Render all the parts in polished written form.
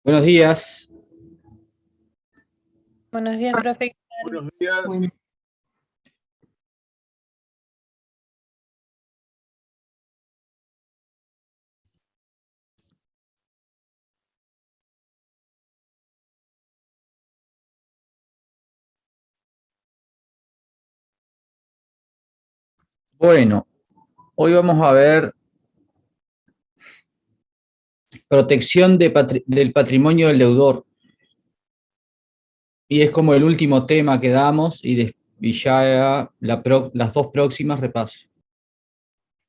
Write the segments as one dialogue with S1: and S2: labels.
S1: Buenos días.
S2: Buenos días, profe.
S3: Buenos días.
S1: Bueno, hoy vamos a ver protección del patrimonio del deudor. Y es como el último tema que damos y ya las dos próximas repaso.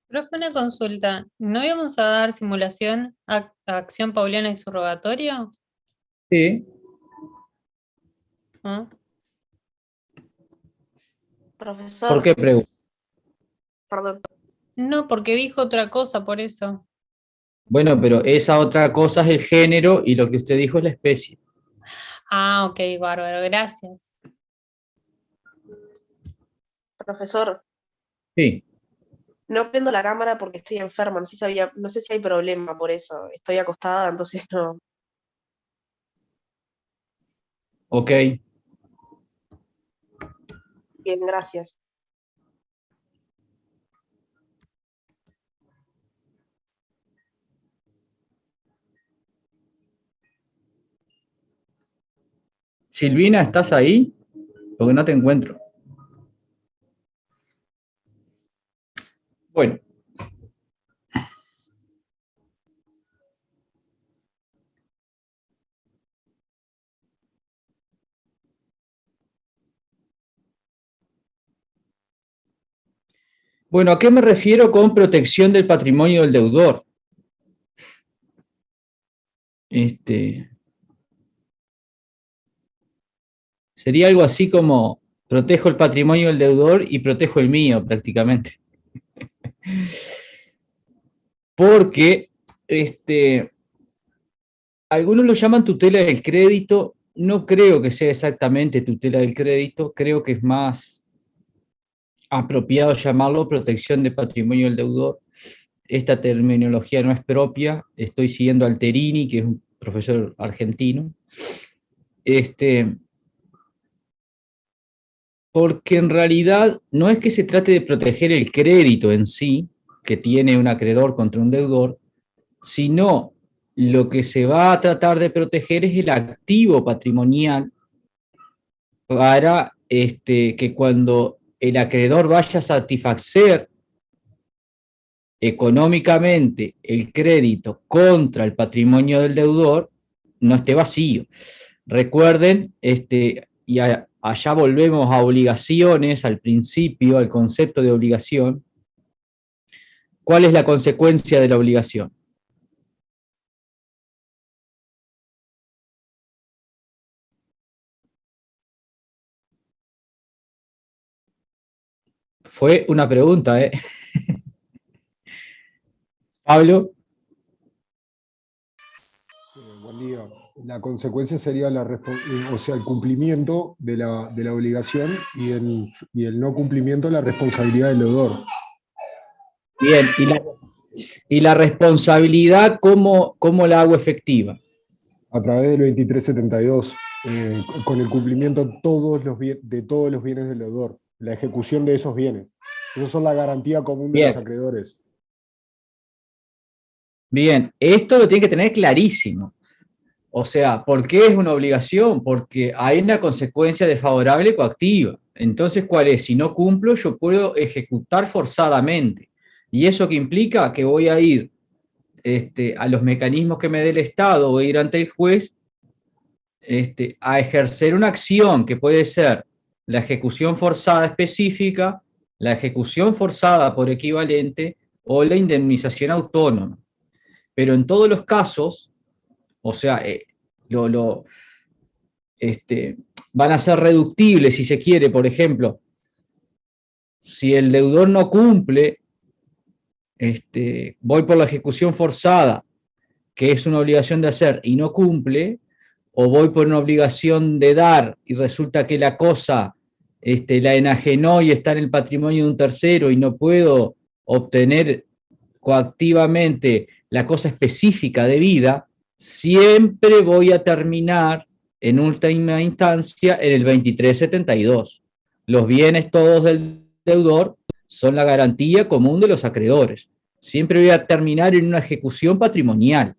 S2: Profe, una consulta. ¿No íbamos a dar simulación a acción pauliana y surrogatorio?
S1: Sí.
S2: ¿Ah?
S4: Profesor.
S1: ¿Por qué pregunta?
S4: Perdón.
S2: No, porque dijo otra cosa, por eso.
S1: Bueno, pero esa otra cosa es el género y lo que usted dijo es la especie.
S2: Ah, ok, bárbaro, gracias.
S4: Profesor,
S1: Sí.
S4: no prendo la cámara porque estoy enferma, no sé si hay problema por eso. Estoy acostada, entonces no.
S1: Ok.
S4: Bien, gracias.
S1: Silvina, ¿estás ahí? Porque no te encuentro. Bueno. Bueno, ¿a qué me refiero con protección del patrimonio del deudor? Sería algo así como protejo el patrimonio del deudor y protejo el mío prácticamente. Porque algunos lo llaman tutela del crédito, no creo que sea exactamente tutela del crédito, creo que es más apropiado llamarlo protección de patrimonio del deudor. Esta terminología no es propia, estoy siguiendo a Alterini, que es un profesor argentino. Porque en realidad no es que se trate de proteger el crédito en sí, que tiene un acreedor contra un deudor, sino lo que se va a tratar de proteger es el activo patrimonial para que cuando el acreedor vaya a satisfacer económicamente el crédito contra el patrimonio del deudor, no esté vacío. Recuerden, y allá volvemos a obligaciones, al principio, al concepto de obligación. ¿Cuál es la consecuencia de la obligación? Fue una pregunta, ¿eh? Pablo.
S3: Buen día. La consecuencia sería el cumplimiento de la obligación y el no cumplimiento de la responsabilidad del deudor.
S1: Bien, y la responsabilidad, ¿cómo la hago efectiva?
S3: A través del 2372, con el cumplimiento de todos los bienes del deudor, la ejecución de esos bienes. Esas son la garantía común de
S1: Bien.
S3: los acreedores.
S1: Bien, esto lo tiene que tener clarísimo. O sea, ¿por qué es una obligación? Porque hay una consecuencia desfavorable coactiva. Entonces, ¿cuál es? Si no cumplo, yo puedo ejecutar forzadamente. ¿Y eso qué implica? Que voy a ir a los mecanismos que me dé el Estado, voy a ir ante el juez a ejercer una acción que puede ser la ejecución forzada específica, la ejecución forzada por equivalente o la indemnización autónoma. Pero en todos los casos, o sea, van a ser reductibles si se quiere. Por ejemplo, si el deudor no cumple, voy por la ejecución forzada, que es una obligación de hacer, y no cumple, o voy por una obligación de dar y resulta que la cosa la enajenó y está en el patrimonio de un tercero y no puedo obtener coactivamente la cosa específica de vida, siempre voy a terminar en última instancia en el 2372. Los bienes todos del deudor son la garantía común de los acreedores. Siempre voy a terminar en una ejecución patrimonial.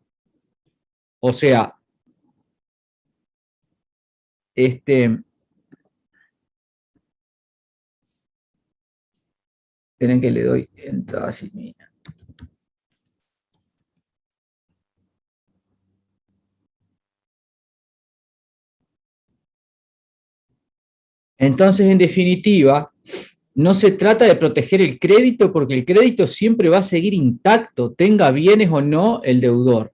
S1: O sea, esperen que le doy entrada sin mina. Entonces, en definitiva, no se trata de proteger el crédito porque el crédito siempre va a seguir intacto, tenga bienes o no el deudor.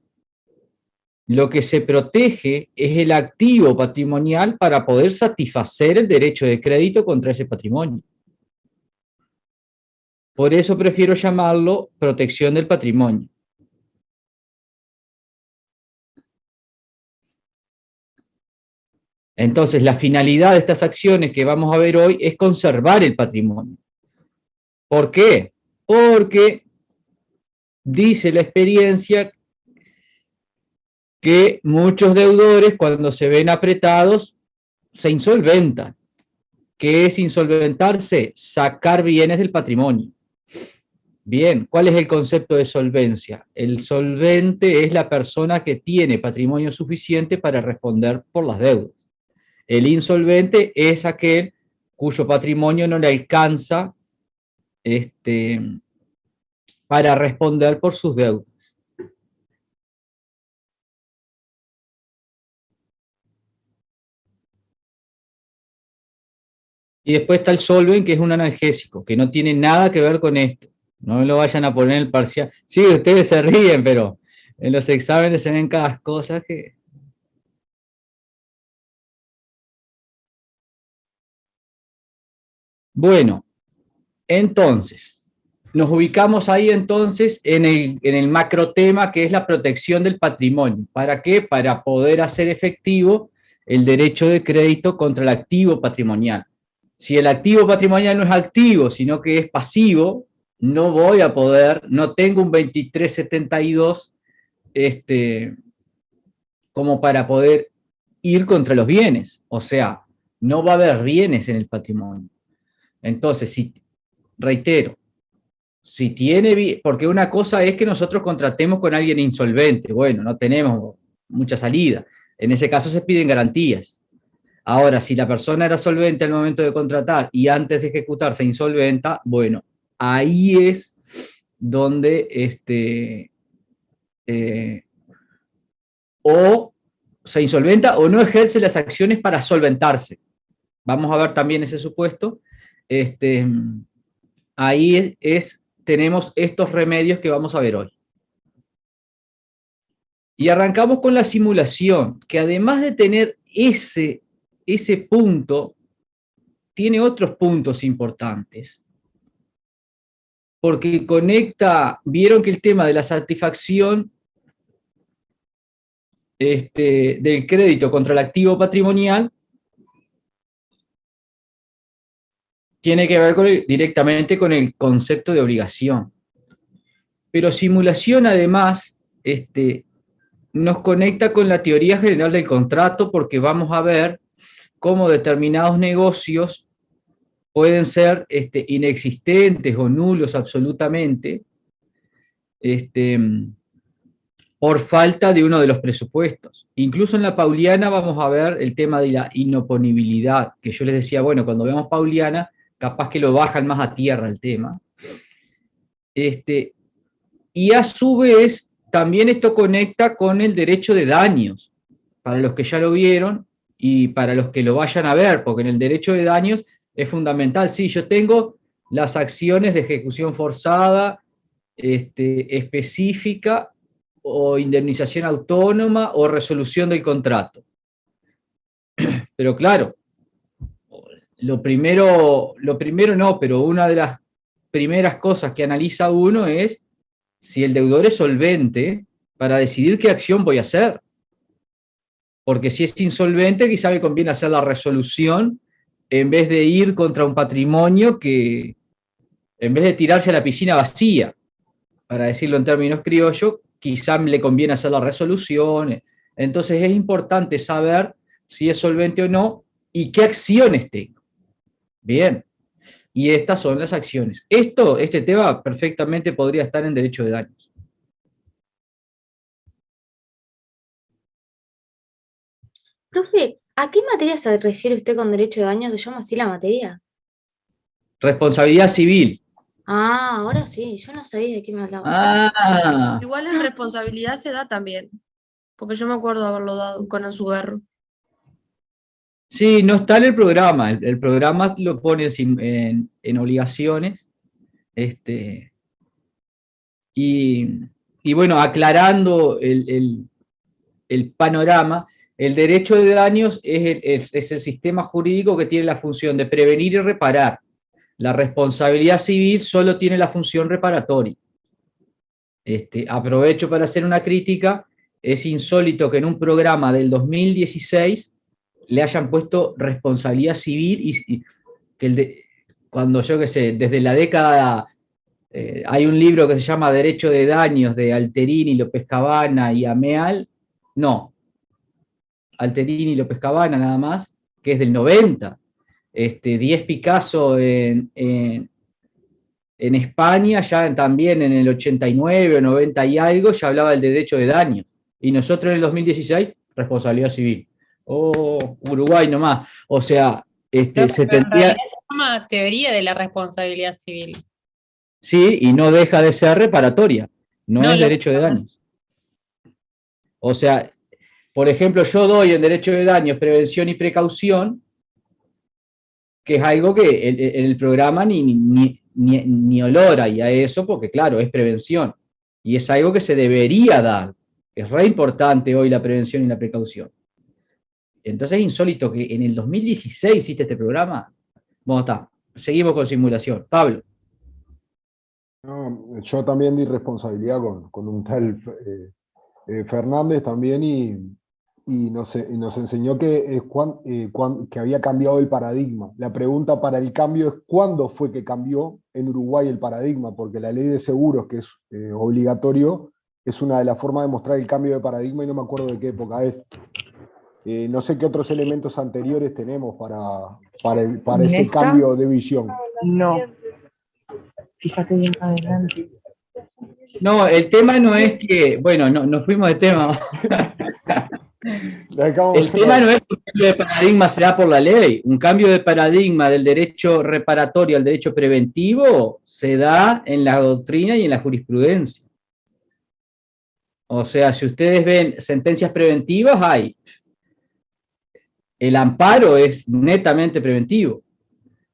S1: Lo que se protege es el activo patrimonial para poder satisfacer el derecho de crédito contra ese patrimonio. Por eso prefiero llamarlo protección del patrimonio. Entonces, la finalidad de estas acciones que vamos a ver hoy es conservar el patrimonio. ¿Por qué? Porque dice la experiencia que muchos deudores, cuando se ven apretados, se insolventan. ¿Qué es insolventarse? Sacar bienes del patrimonio. Bien, ¿cuál es el concepto de solvencia? El solvente es la persona que tiene patrimonio suficiente para responder por las deudas. El insolvente es aquel cuyo patrimonio no le alcanza para responder por sus deudas. Y después está el solven, que es un analgésico, que no tiene nada que ver con esto. No me lo vayan a poner en el parcial. Sí, ustedes se ríen, pero en los exámenes se ven cada cosa que... Bueno, entonces, nos ubicamos ahí entonces en el macro tema que es la protección del patrimonio. ¿Para qué? Para poder hacer efectivo el derecho de crédito contra el activo patrimonial. Si el activo patrimonial no es activo, sino que es pasivo, no voy a poder, no tengo un 2372 como para poder ir contra los bienes. O sea, no va a haber bienes en el patrimonio. Entonces, reitero, si tiene, porque una cosa es que nosotros contratemos con alguien insolvente, bueno, no tenemos mucha salida, en ese caso se piden garantías. Ahora, si la persona era solvente al momento de contratar y antes de ejecutar se insolventa, bueno, ahí es donde o se insolventa o no ejerce las acciones para solventarse. Vamos a ver también ese supuesto. Ahí tenemos estos remedios que vamos a ver hoy. Y arrancamos con la simulación, que además de tener ese punto, tiene otros puntos importantes. Porque conecta, vieron que el tema de la satisfacción del crédito contra el activo patrimonial tiene que ver directamente con el concepto de obligación. Pero simulación además nos conecta con la teoría general del contrato porque vamos a ver cómo determinados negocios pueden ser inexistentes o nulos absolutamente por falta de uno de los presupuestos. Incluso en la Pauliana vamos a ver el tema de la inoponibilidad, que yo les decía, bueno, cuando vemos Pauliana, capaz que lo bajan más a tierra el tema. Y a su vez, también esto conecta con el derecho de daños, para los que ya lo vieron y para los que lo vayan a ver, porque en el derecho de daños es fundamental. Sí, yo tengo las acciones de ejecución forzada, específica, o indemnización autónoma, o resolución del contrato. Pero claro, lo primero no, pero una de las primeras cosas que analiza uno es si el deudor es solvente para decidir qué acción voy a hacer. Porque si es insolvente, quizá me conviene hacer la resolución en vez de ir contra un patrimonio que, en vez de tirarse a la piscina vacía, para decirlo en términos criollos, quizá le conviene hacer la resolución. Entonces es importante saber si es solvente o no y qué acciones tengo. Bien, y estas son las acciones. Este tema perfectamente podría estar en derecho de daños.
S5: Profe, ¿a qué materia se refiere usted con derecho de daño? ¿Se llama así la materia?
S1: Responsabilidad civil.
S5: Ah, ahora sí, yo no sabía de qué me hablaba.
S1: Ah,
S4: Igual en responsabilidad se da también, porque yo me acuerdo de haberlo dado con Anzugarro.
S1: sí, no está en el programa. El programa lo pone en obligaciones. Y, y bueno, aclarando el panorama, el derecho de daños es el sistema jurídico que tiene la función de prevenir y reparar. La responsabilidad civil solo tiene la función reparatoria. Aprovecho para hacer una crítica. Es insólito que en un programa del 2016 le hayan puesto responsabilidad civil y que cuando yo qué sé, desde la década, hay un libro que se llama Derecho de Daños de Alterini, López Cabana y Ameal, no, Alterini y López Cabana nada más, que es del 90. Díez Picasso en España, ya también en el 89 o 90 y algo, ya hablaba del derecho de daños. Y nosotros en el 2016, responsabilidad civil. Oh, Uruguay nomás. O sea,
S2: Pero
S1: se
S2: en
S1: tendría,
S2: realidad se llama teoría de la responsabilidad civil.
S1: sí, y no deja de ser reparatoria, no
S2: No,
S1: es derecho de daños. O sea, por ejemplo, yo doy en derecho de daños prevención y precaución, que es algo que en el programa ni olora y a eso, porque claro, es prevención. Y es algo que se debería dar. Es re importante hoy la prevención y la precaución. Entonces es insólito que en el 2016 hiciste este programa. Bueno, está. Seguimos con simulación. Pablo.
S3: No, yo también di responsabilidad con un tal Fernández también y nos enseñó que, que había cambiado el paradigma. La pregunta para el cambio es cuándo fue que cambió en Uruguay el paradigma, porque la ley de seguros, que es obligatorio, es una de las formas de mostrar el cambio de paradigma y no me acuerdo de qué época es. No sé qué otros elementos anteriores tenemos para ese
S6: ¿Esta?
S3: cambio de visión.
S6: No. Fíjate bien adelante.
S1: No, el tema no es que, bueno, no, nos fuimos de tema. El tema no es que un cambio de paradigma se da por la ley. Un cambio de paradigma del derecho reparatorio al derecho preventivo se da en la doctrina y en la jurisprudencia. O sea, si ustedes ven sentencias preventivas, hay. El amparo es netamente preventivo.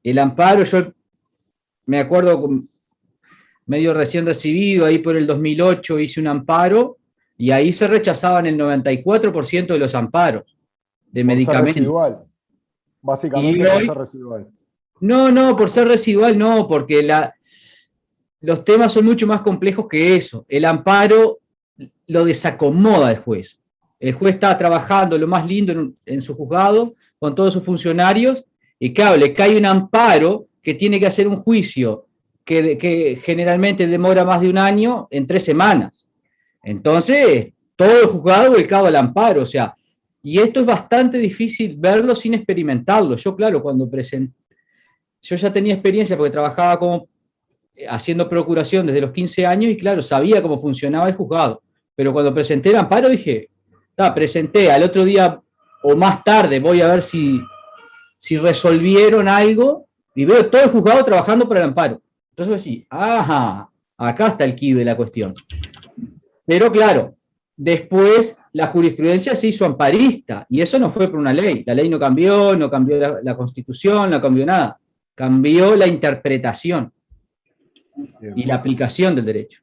S1: El amparo, yo me acuerdo, medio recién recibido, ahí por el 2008 hice un amparo y ahí se rechazaban el 94% de los amparos de medicamentos.
S3: Por ser residual. Básicamente por ser residual.
S1: No, por ser residual no, porque los temas son mucho más complejos que eso. El amparo lo desacomoda el juez. El juez está trabajando lo más lindo en su juzgado, con todos sus funcionarios, y claro, le cae un amparo que tiene que hacer un juicio que generalmente demora más de un año en 3 semanas. Entonces, todo el juzgado volcado al amparo, o sea, y esto es bastante difícil verlo sin experimentarlo. Yo, claro, cuando presenté, yo ya tenía experiencia porque trabajaba como haciendo procuración desde los 15 años y claro, sabía cómo funcionaba el juzgado. Pero cuando presenté el amparo dije, presenté, al otro día o más tarde voy a ver si resolvieron algo y veo todo el juzgado trabajando para el amparo. Entonces decís, ajá, acá está el quid de la cuestión. Pero claro, después la jurisprudencia se hizo amparista y eso no fue por una ley. La ley no cambió la Constitución, no cambió nada. Cambió la interpretación y la aplicación del derecho.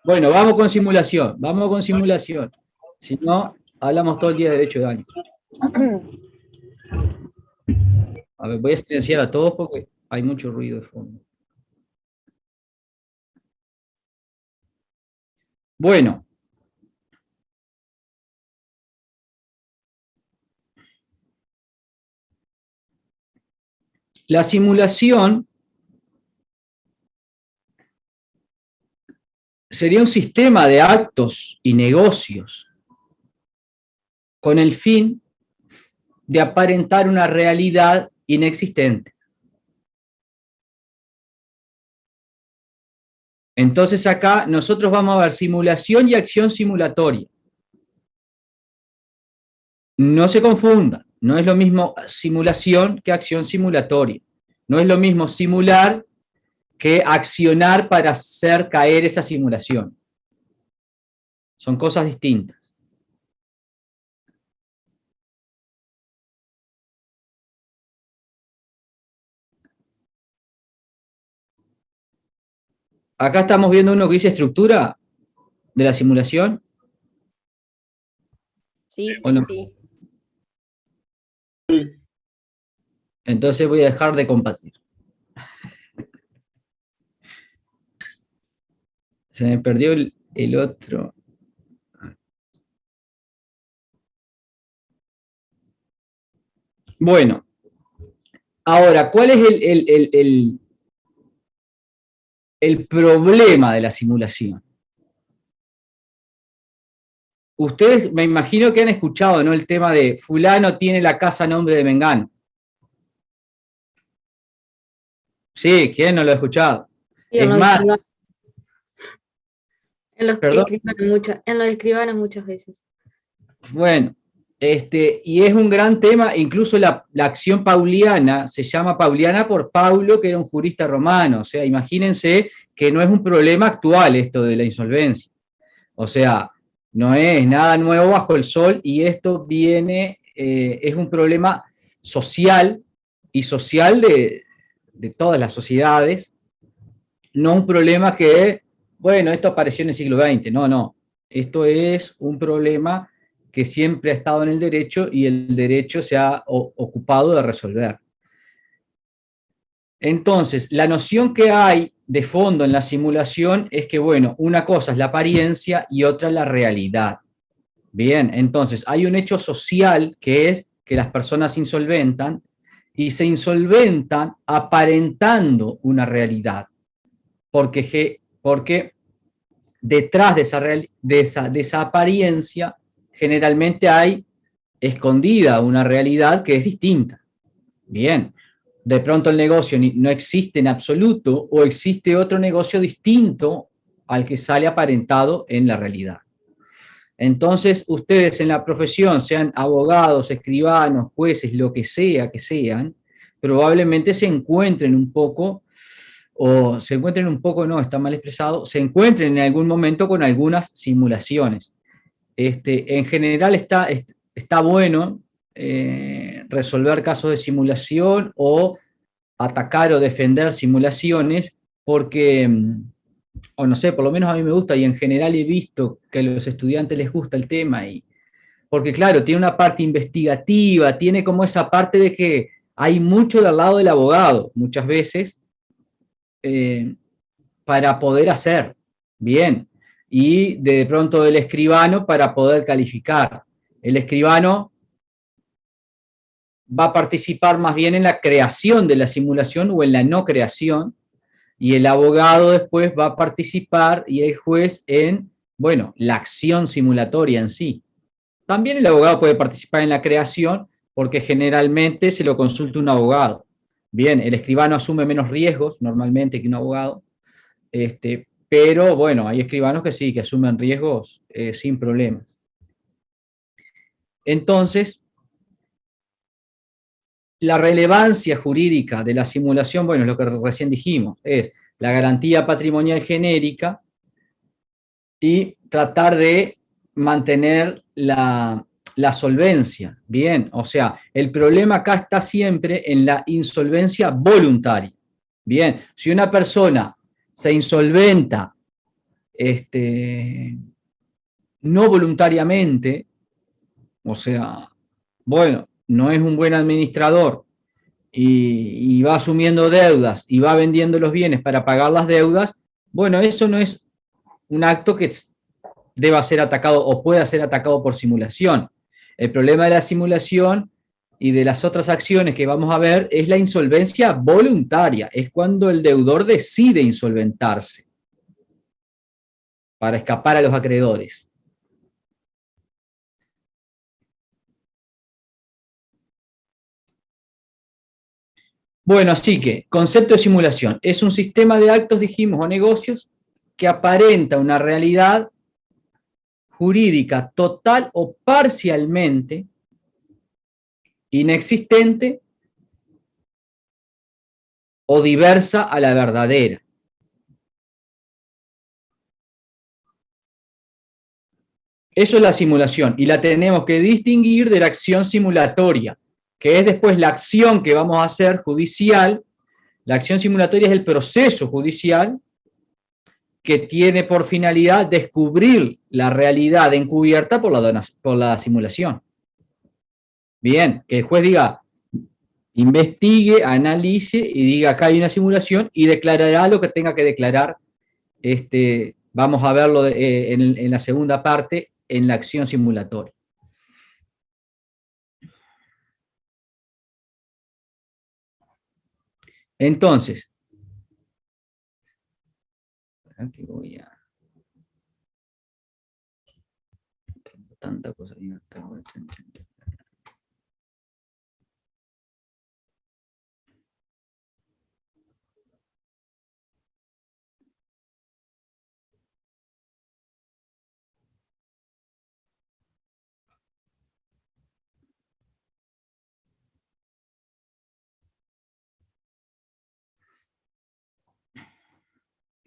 S1: Bueno, vamos con simulación. Si no, hablamos todo el día de derecho de daño. A ver, voy a silenciar a todos porque hay mucho ruido de fondo. Bueno. La simulación sería un sistema de actos y negocios con el fin de aparentar una realidad inexistente. Entonces acá nosotros vamos a ver simulación y acción simulatoria. No se confundan, no es lo mismo simulación que acción simulatoria. No es lo mismo simular que accionar para hacer caer esa simulación. Son cosas distintas. Acá estamos viendo uno que dice estructura de la simulación.
S7: Sí,
S1: ¿O no?
S7: sí.
S1: Entonces voy a dejar de compartir. Se me perdió el otro. Bueno, ahora, ¿cuál es el problema de la simulación? Ustedes me imagino que han escuchado, ¿no?, el tema de fulano tiene la casa a nombre de Mengano. Sí, ¿quién no lo ha escuchado?
S5: Sí,
S1: Es más,
S5: en los
S1: perdón.
S5: escribanos muchas veces.
S1: Bueno, y es un gran tema, incluso la acción pauliana se llama pauliana por Paulo, que era un jurista romano. O sea, imagínense que no es un problema actual esto de la insolvencia. O sea, no es nada nuevo bajo el sol, y esto viene, es un problema social, y social de todas las sociedades, no un problema que, bueno, esto apareció en el siglo XX, no. Esto es un problema que siempre ha estado en el derecho, y el derecho se ha ocupado de resolver. Entonces, la noción que hay de fondo en la simulación es que, bueno, una cosa es la apariencia y otra la realidad. Bien, entonces, hay un hecho social que es que las personas insolventan, y se insolventan aparentando una realidad, porque detrás de esa apariencia generalmente hay escondida una realidad que es distinta. Bien, de pronto el negocio no existe en absoluto, o existe otro negocio distinto al que sale aparentado en la realidad. Entonces, ustedes en la profesión, sean abogados, escribanos, jueces, lo que sea que sean, probablemente se encuentren un poco, no, está mal expresado, se encuentren en algún momento con algunas simulaciones. En general está bueno resolver casos de simulación, o atacar o defender simulaciones, porque, o no sé, por lo menos a mí me gusta, y en general he visto que a los estudiantes les gusta el tema, porque claro, tiene una parte investigativa, tiene como esa parte de que hay mucho del lado del abogado, muchas veces, para poder hacer bien, y de pronto del escribano para poder calificar. El escribano va a participar más bien en la creación de la simulación o en la no creación, y el abogado después va a participar, y el juez en, bueno, la acción simulatoria en sí. También el abogado puede participar en la creación, porque generalmente se lo consulta un abogado. Bien, el escribano asume menos riesgos normalmente que un abogado, pero bueno, hay escribanos que sí, que asumen riesgos sin problemas. Entonces, la relevancia jurídica de la simulación, bueno, es lo que recién dijimos, es la garantía patrimonial genérica y tratar de mantener la solvencia. Bien, o sea, el problema acá está siempre en la insolvencia voluntaria. Bien, si una persona se insolventa no voluntariamente, o sea, bueno, no es un buen administrador, y va asumiendo deudas y va vendiendo los bienes para pagar las deudas, bueno, eso no es un acto que deba ser atacado o pueda ser atacado por simulación. El problema de la simulación y de las otras acciones que vamos a ver es la insolvencia voluntaria, es cuando el deudor decide insolventarse. para escapar a los acreedores. Bueno, así que, concepto de simulación. Es un sistema de actos, dijimos, o negocios que aparenta una realidad jurídica total o parcialmente inexistente o diversa a la verdadera. Eso es la simulación, y la tenemos que distinguir de la acción simulatoria, que es después la acción que vamos a hacer judicial. La acción simulatoria es el proceso judicial que tiene por finalidad descubrir la realidad encubierta por la simulación. Bien, que el juez diga, investigue, analice y diga acá hay una simulación y declarará lo que tenga que declarar. Vamos a verlo en la segunda parte, en la acción simulatoria. Entonces, aquí voy a... Tengo tanta cosa.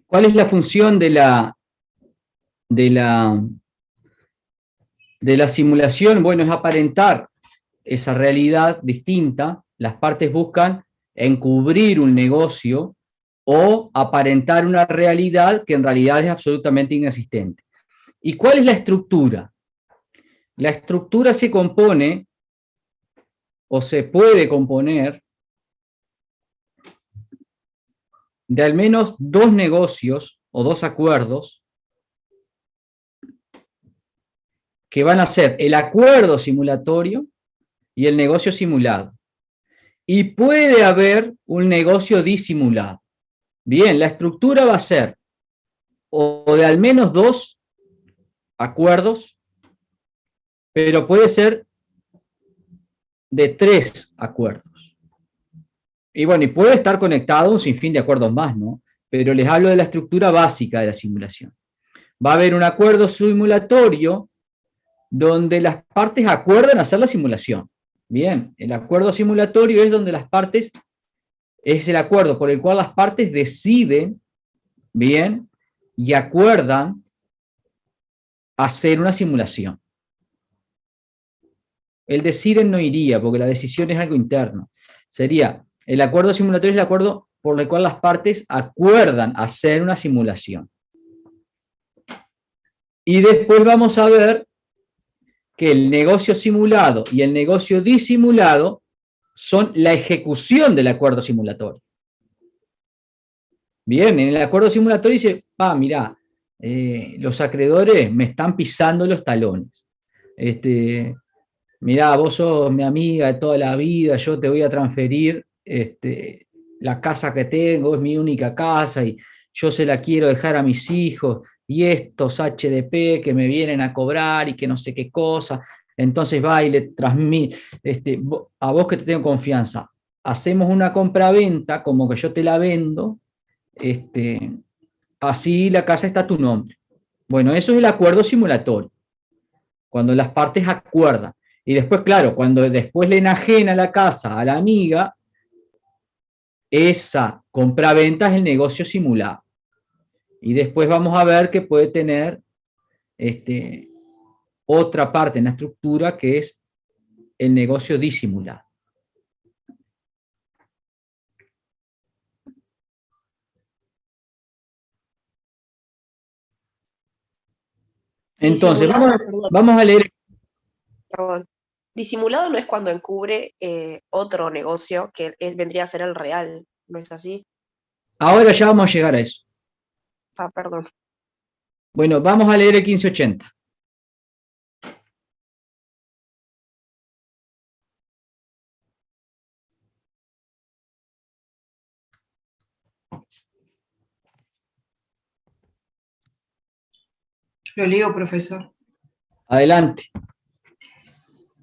S1: ¿Cuál es la función de la simulación? Bueno, es aparentar esa realidad distinta. Las partes buscan encubrir un negocio o aparentar una realidad que en realidad es absolutamente inexistente. ¿Y cuál es la estructura? La estructura se compone o se puede componer de al menos dos negocios o dos acuerdos que van a ser el acuerdo simulatorio y el negocio simulado. Y puede haber un negocio disimulado. Bien, la estructura va a ser o de al menos dos acuerdos, pero puede ser de tres acuerdos. Y bueno, y puede estar conectado un sinfín de acuerdos más, ¿no? Pero les hablo de la estructura básica de la simulación. Va a haber un acuerdo simulatorio donde las partes acuerdan hacer la simulación. Bien, el acuerdo simulatorio es donde las partes, es el acuerdo por el cual las partes deciden, bien, y acuerdan hacer una simulación. El deciden no iría, porque la decisión es algo interno. Sería, el acuerdo simulatorio es el acuerdo por el cual las partes acuerdan hacer una simulación. Y después vamos a ver que el negocio simulado y el negocio disimulado son la ejecución del acuerdo simulatorio. Bien, en el acuerdo simulatorio dice, mirá, los acreedores me están pisando los talones. Mirá, vos sos mi amiga de toda la vida, yo te voy a transferir la casa que tengo, es mi única casa y yo se la quiero dejar a mis hijos, y estos HDP que me vienen a cobrar y que no sé qué cosa. Entonces va y le transmite, a vos que te tengo confianza, hacemos una compra-venta como que yo te la vendo, así la casa está a tu nombre. Bueno, eso es el acuerdo simulatorio, cuando las partes acuerdan. Y después, claro, cuando después le enajena la casa a la amiga, esa compra-venta es el negocio simulado. Y después vamos a ver que puede tener otra parte en la estructura que es el negocio disimulado. Entonces, vamos a leer.
S4: Perdón. Disimulado no es cuando encubre otro negocio que vendría a ser el real, ¿no es así?
S1: Ahora ya vamos a llegar a eso.
S4: Perdón.
S1: Bueno, vamos a leer el 1580.
S6: Lo leo, profesor.
S1: Adelante.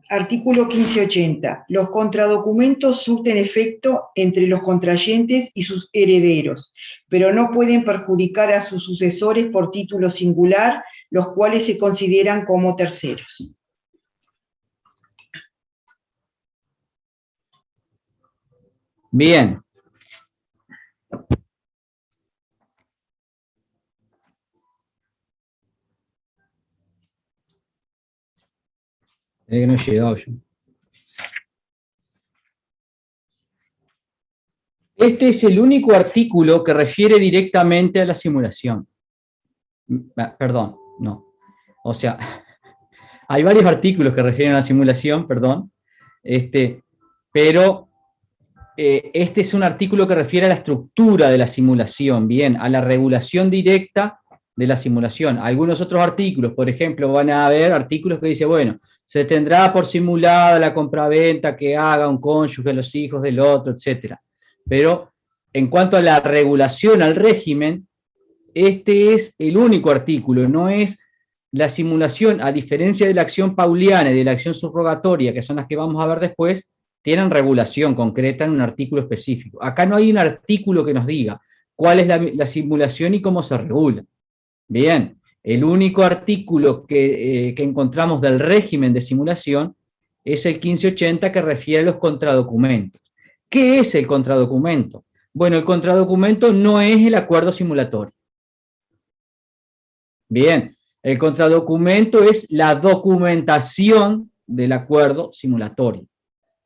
S6: Artículo 1580. Los contradocumentos surten efecto entre los contrayentes y sus herederos, pero no pueden perjudicar a sus sucesores por título singular, los cuales se consideran como terceros.
S1: Bien. Que no he llegado yo. Este es el único artículo que refiere directamente a la simulación. Perdón, no. O sea, hay varios artículos que refieren a la simulación, perdón, pero este es un artículo que refiere a la estructura de la simulación, bien, a la regulación directa de la simulación. Algunos otros artículos, por ejemplo, van a haber artículos que dicen, bueno, se tendrá por simulada la compraventa que haga un cónyuge de los hijos del otro, etc. Pero en cuanto a la regulación al régimen, este es el único artículo, no es la simulación, a diferencia de la acción pauliana y de la acción subrogatoria, que son las que vamos a ver después, tienen regulación concreta en un artículo específico. Acá no hay un artículo que nos diga cuál es la simulación y cómo se regula. Bien, el único artículo que encontramos del régimen de simulación es el 1580 que refiere a los contradocumentos. ¿Qué es el contradocumento? Bueno, el contradocumento no es el acuerdo simulatorio. Bien, el contradocumento es la documentación del acuerdo simulatorio.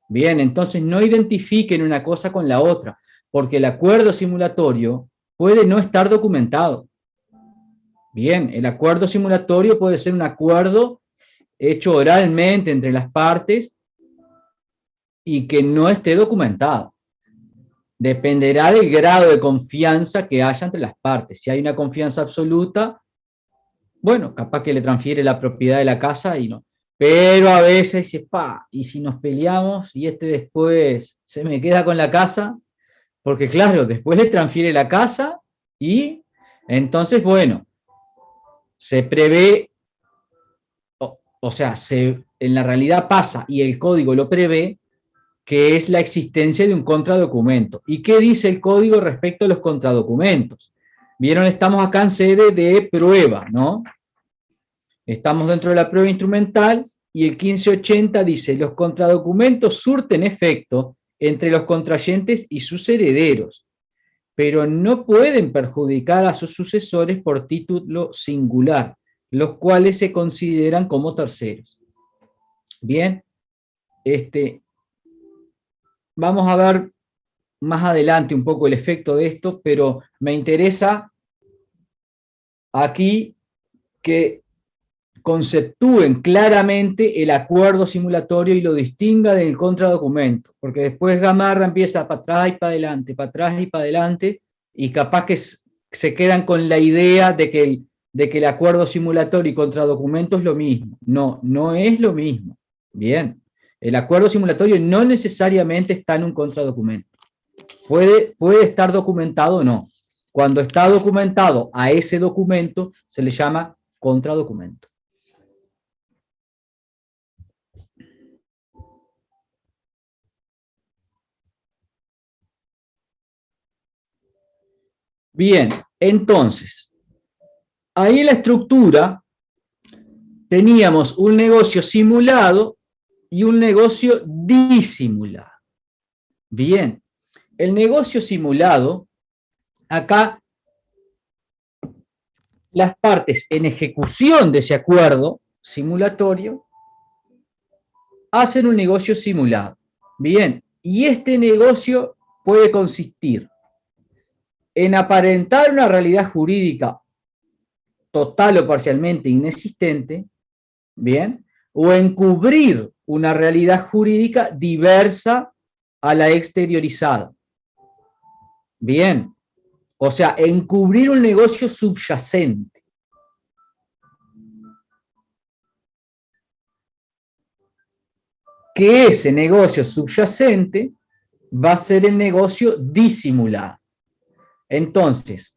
S1: Bien, entonces no identifiquen una cosa con la otra, porque el acuerdo simulatorio puede no estar documentado. Bien, el acuerdo simulatorio puede ser un acuerdo hecho oralmente entre las partes y que no esté documentado. Dependerá del grado de confianza que haya entre las partes. Si hay una confianza absoluta, bueno, capaz que le transfiere la propiedad de la casa y no. Pero a veces dice, y si nos peleamos y después se me queda con la casa, porque claro, después le transfiere la casa y entonces, bueno, se prevé, o sea, en la realidad pasa y el código lo prevé, que es la existencia de un contradocumento. ¿Y qué dice el código respecto a los contradocumentos? Vieron, estamos acá en sede de prueba, ¿no? Estamos dentro de la prueba instrumental y el 1580 dice, los contradocumentos surten efecto entre los contrayentes y sus herederos, pero no pueden perjudicar a sus sucesores por título singular, los cuales se consideran como terceros. Bien, vamos a ver más adelante un poco el efecto de esto, pero me interesa aquí que conceptúen claramente el acuerdo simulatorio y lo distinga del contradocumento, porque después Gamarra empieza para atrás y para adelante, para atrás y para adelante, y capaz que se quedan con la idea de que el acuerdo simulatorio y contradocumento es lo mismo. No, no es lo mismo. Bien, el acuerdo simulatorio no necesariamente está en un contradocumento. Puede estar documentado o no. Cuando está documentado a ese documento se le llama contradocumento. Bien, entonces, ahí en la estructura teníamos un negocio simulado y un negocio disimulado. Bien, el negocio simulado, acá las partes en ejecución de ese acuerdo simulatorio hacen un negocio simulado. Bien, y este negocio puede consistir en aparentar una realidad jurídica total o parcialmente inexistente, bien, o encubrir una realidad jurídica diversa a la exteriorizada. Bien, o sea, encubrir un negocio subyacente. Que ese negocio subyacente va a ser el negocio disimulado. Entonces,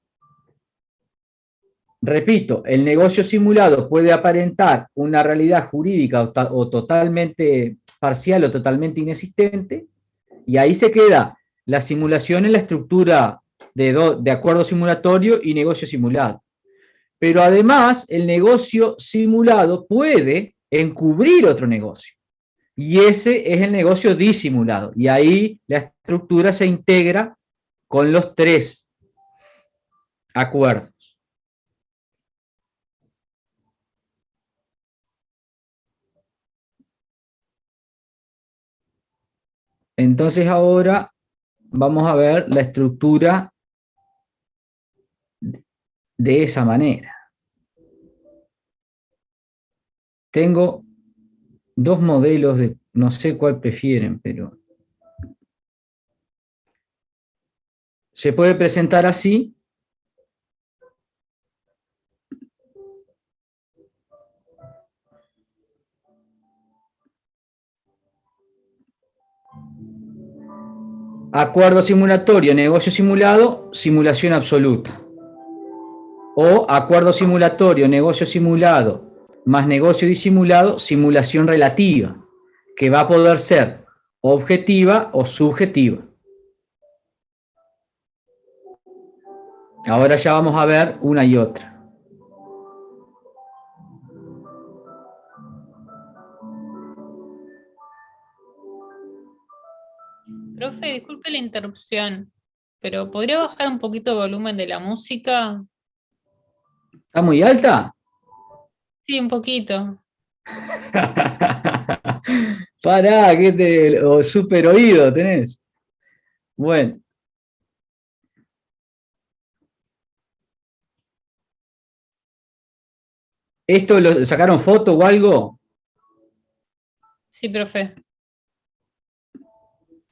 S1: repito, el negocio simulado puede aparentar una realidad jurídica o totalmente parcial o totalmente inexistente, y ahí se queda la simulación en la estructura de acuerdo simulatorio y negocio simulado. Pero además, el negocio simulado puede encubrir otro negocio. Y ese es el negocio disimulado. Y ahí la estructura se integra con los tres acuerdos. Entonces ahora vamos a ver la estructura de esa manera. Tengo dos modelos de, no sé cuál prefieren, pero se puede presentar así. Acuerdo simulatorio, negocio simulado, simulación absoluta. O acuerdo simulatorio, negocio simulado, más negocio disimulado, simulación relativa, que va a poder ser objetiva o subjetiva. Ahora ya vamos a ver una y otra.
S2: Profe, disculpe la interrupción, pero ¿podría bajar un poquito el volumen de la música?
S1: ¿Está muy alta?
S2: Sí, un poquito.
S1: Pará, que super oído tenés. Bueno. ¿Esto lo sacaron foto o algo?
S2: Sí, profe.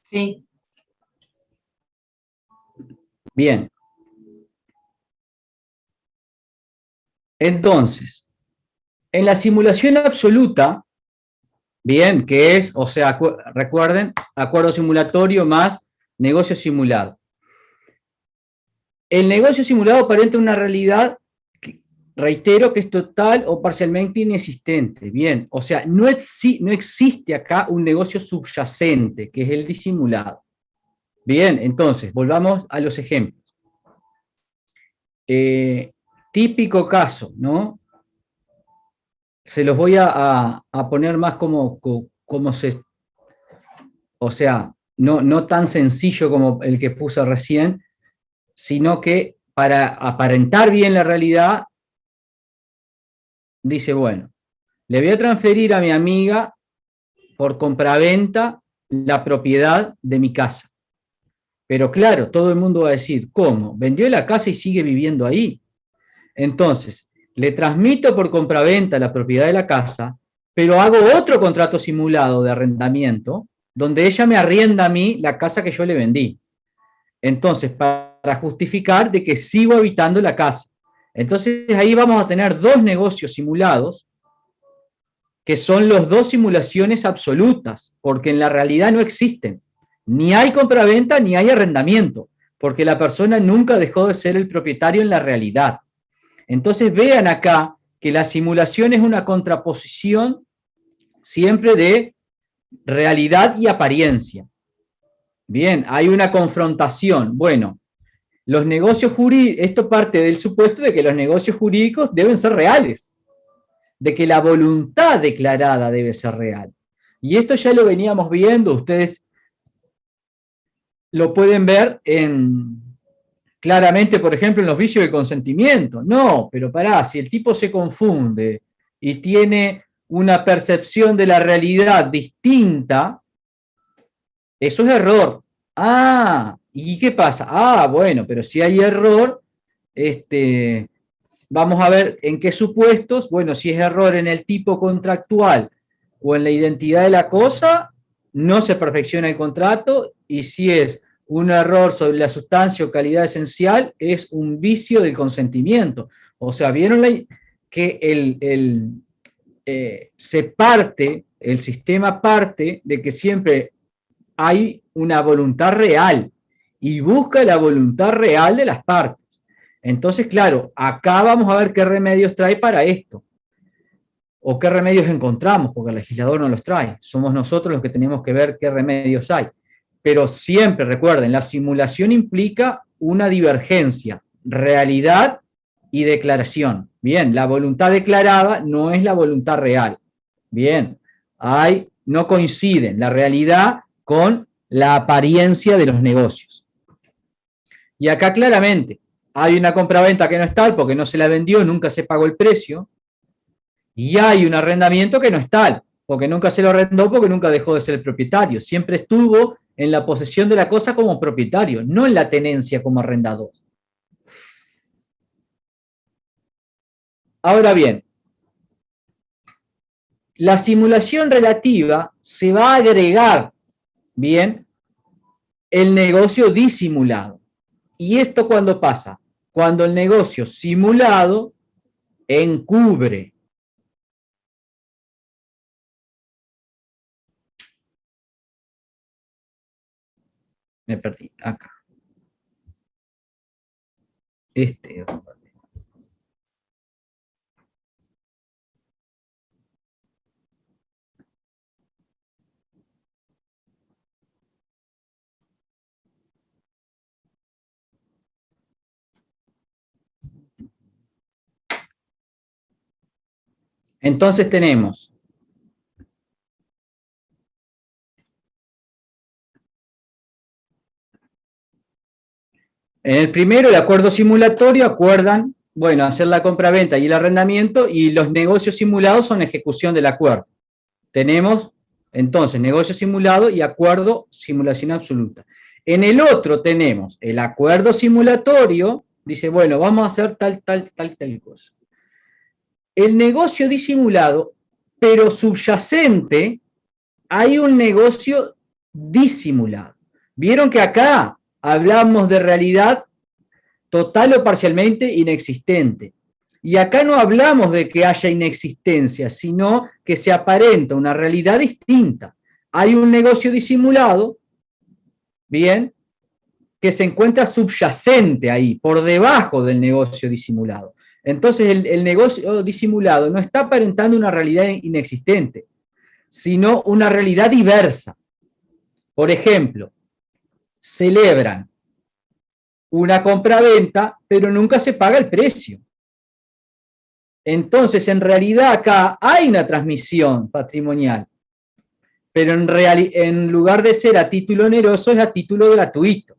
S6: Sí.
S1: Bien. Entonces, en la simulación absoluta, bien, que es, o sea, recuerden, acuerdo simulatorio más negocio simulado. El negocio simulado aparenta una realidad, reitero, que es total o parcialmente inexistente. Bien, o sea, no existe acá un negocio subyacente, que es el disimulado. Bien, entonces, volvamos a los ejemplos. Típico caso, ¿no? Se los voy a poner más como se... O sea, no tan sencillo como el que puse recién, sino que para aparentar bien la realidad, dice, bueno, le voy a transferir a mi amiga por compraventa la propiedad de mi casa. Pero claro, todo el mundo va a decir, ¿cómo? ¿Vendió la casa y sigue viviendo ahí? Entonces, le transmito por compraventa la propiedad de la casa, pero hago otro contrato simulado de arrendamiento, donde ella me arrienda a mí la casa que yo le vendí. Entonces, para justificar de que sigo habitando la casa. Entonces, ahí vamos a tener dos negocios simulados, que son los dos simulaciones absolutas, porque en la realidad no existen. Ni hay compraventa ni hay arrendamiento, porque la persona nunca dejó de ser el propietario en la realidad. Entonces vean acá que la simulación es una contraposición siempre de realidad y apariencia. Bien, hay una confrontación. Bueno, los negocios jurídicos, esto parte del supuesto de que los negocios jurídicos deben ser reales, de que la voluntad declarada debe ser real. Y esto ya lo veníamos viendo, ustedes lo pueden ver claramente, por ejemplo, en los vicios de consentimiento. No, pero pará, si el tipo se confunde y tiene una percepción de la realidad distinta, eso es error. Ah, ¿y qué pasa? Ah, bueno, pero si hay error, vamos a ver en qué supuestos. Bueno, si es error en el tipo contractual o en la identidad de la cosa, no se perfecciona el contrato, y si es un error sobre la sustancia o calidad esencial, es un vicio del consentimiento. O sea, vieron que el sistema parte de que siempre hay una voluntad real y busca la voluntad real de las partes. Entonces, claro, acá vamos a ver qué remedios trae para esto. O qué remedios encontramos, porque el legislador no los trae. Somos nosotros los que tenemos que ver qué remedios hay. Pero siempre recuerden, la simulación implica una divergencia, realidad y declaración. Bien, la voluntad declarada no es la voluntad real. Bien, no coinciden la realidad con la apariencia de los negocios. Y acá claramente hay una compraventa que no es tal porque no se la vendió, nunca se pagó el precio. Y hay un arrendamiento que no es tal, porque nunca se lo arrendó, porque nunca dejó de ser el propietario. Siempre estuvo en la posesión de la cosa como propietario, no en la tenencia como arrendador. Ahora bien, la simulación relativa se va a agregar, bien, el negocio disimulado. ¿Y esto cuándo pasa? Cuando el negocio simulado encubre. Me perdí, acá. Entonces tenemos en el primero, el acuerdo simulatorio, acuerdan, bueno, hacer la compraventa y el arrendamiento, y los negocios simulados son ejecución del acuerdo. Tenemos, entonces, negocio simulado y acuerdo, simulación absoluta. En el otro tenemos el acuerdo simulatorio, dice, bueno, vamos a hacer tal cosa. El negocio disimulado, pero subyacente, hay un negocio disimulado. Vieron que acá hablamos de realidad total o parcialmente inexistente. Y acá no hablamos de que haya inexistencia, sino que se aparenta una realidad distinta. Hay un negocio disimulado, bien, que se encuentra subyacente ahí, por debajo del negocio disimulado. Entonces el negocio disimulado no está aparentando una realidad inexistente, sino una realidad diversa. Por ejemplo, celebran una compraventa, pero nunca se paga el precio. Entonces, en realidad acá hay una transmisión patrimonial, pero en lugar de ser a título oneroso, es a título gratuito.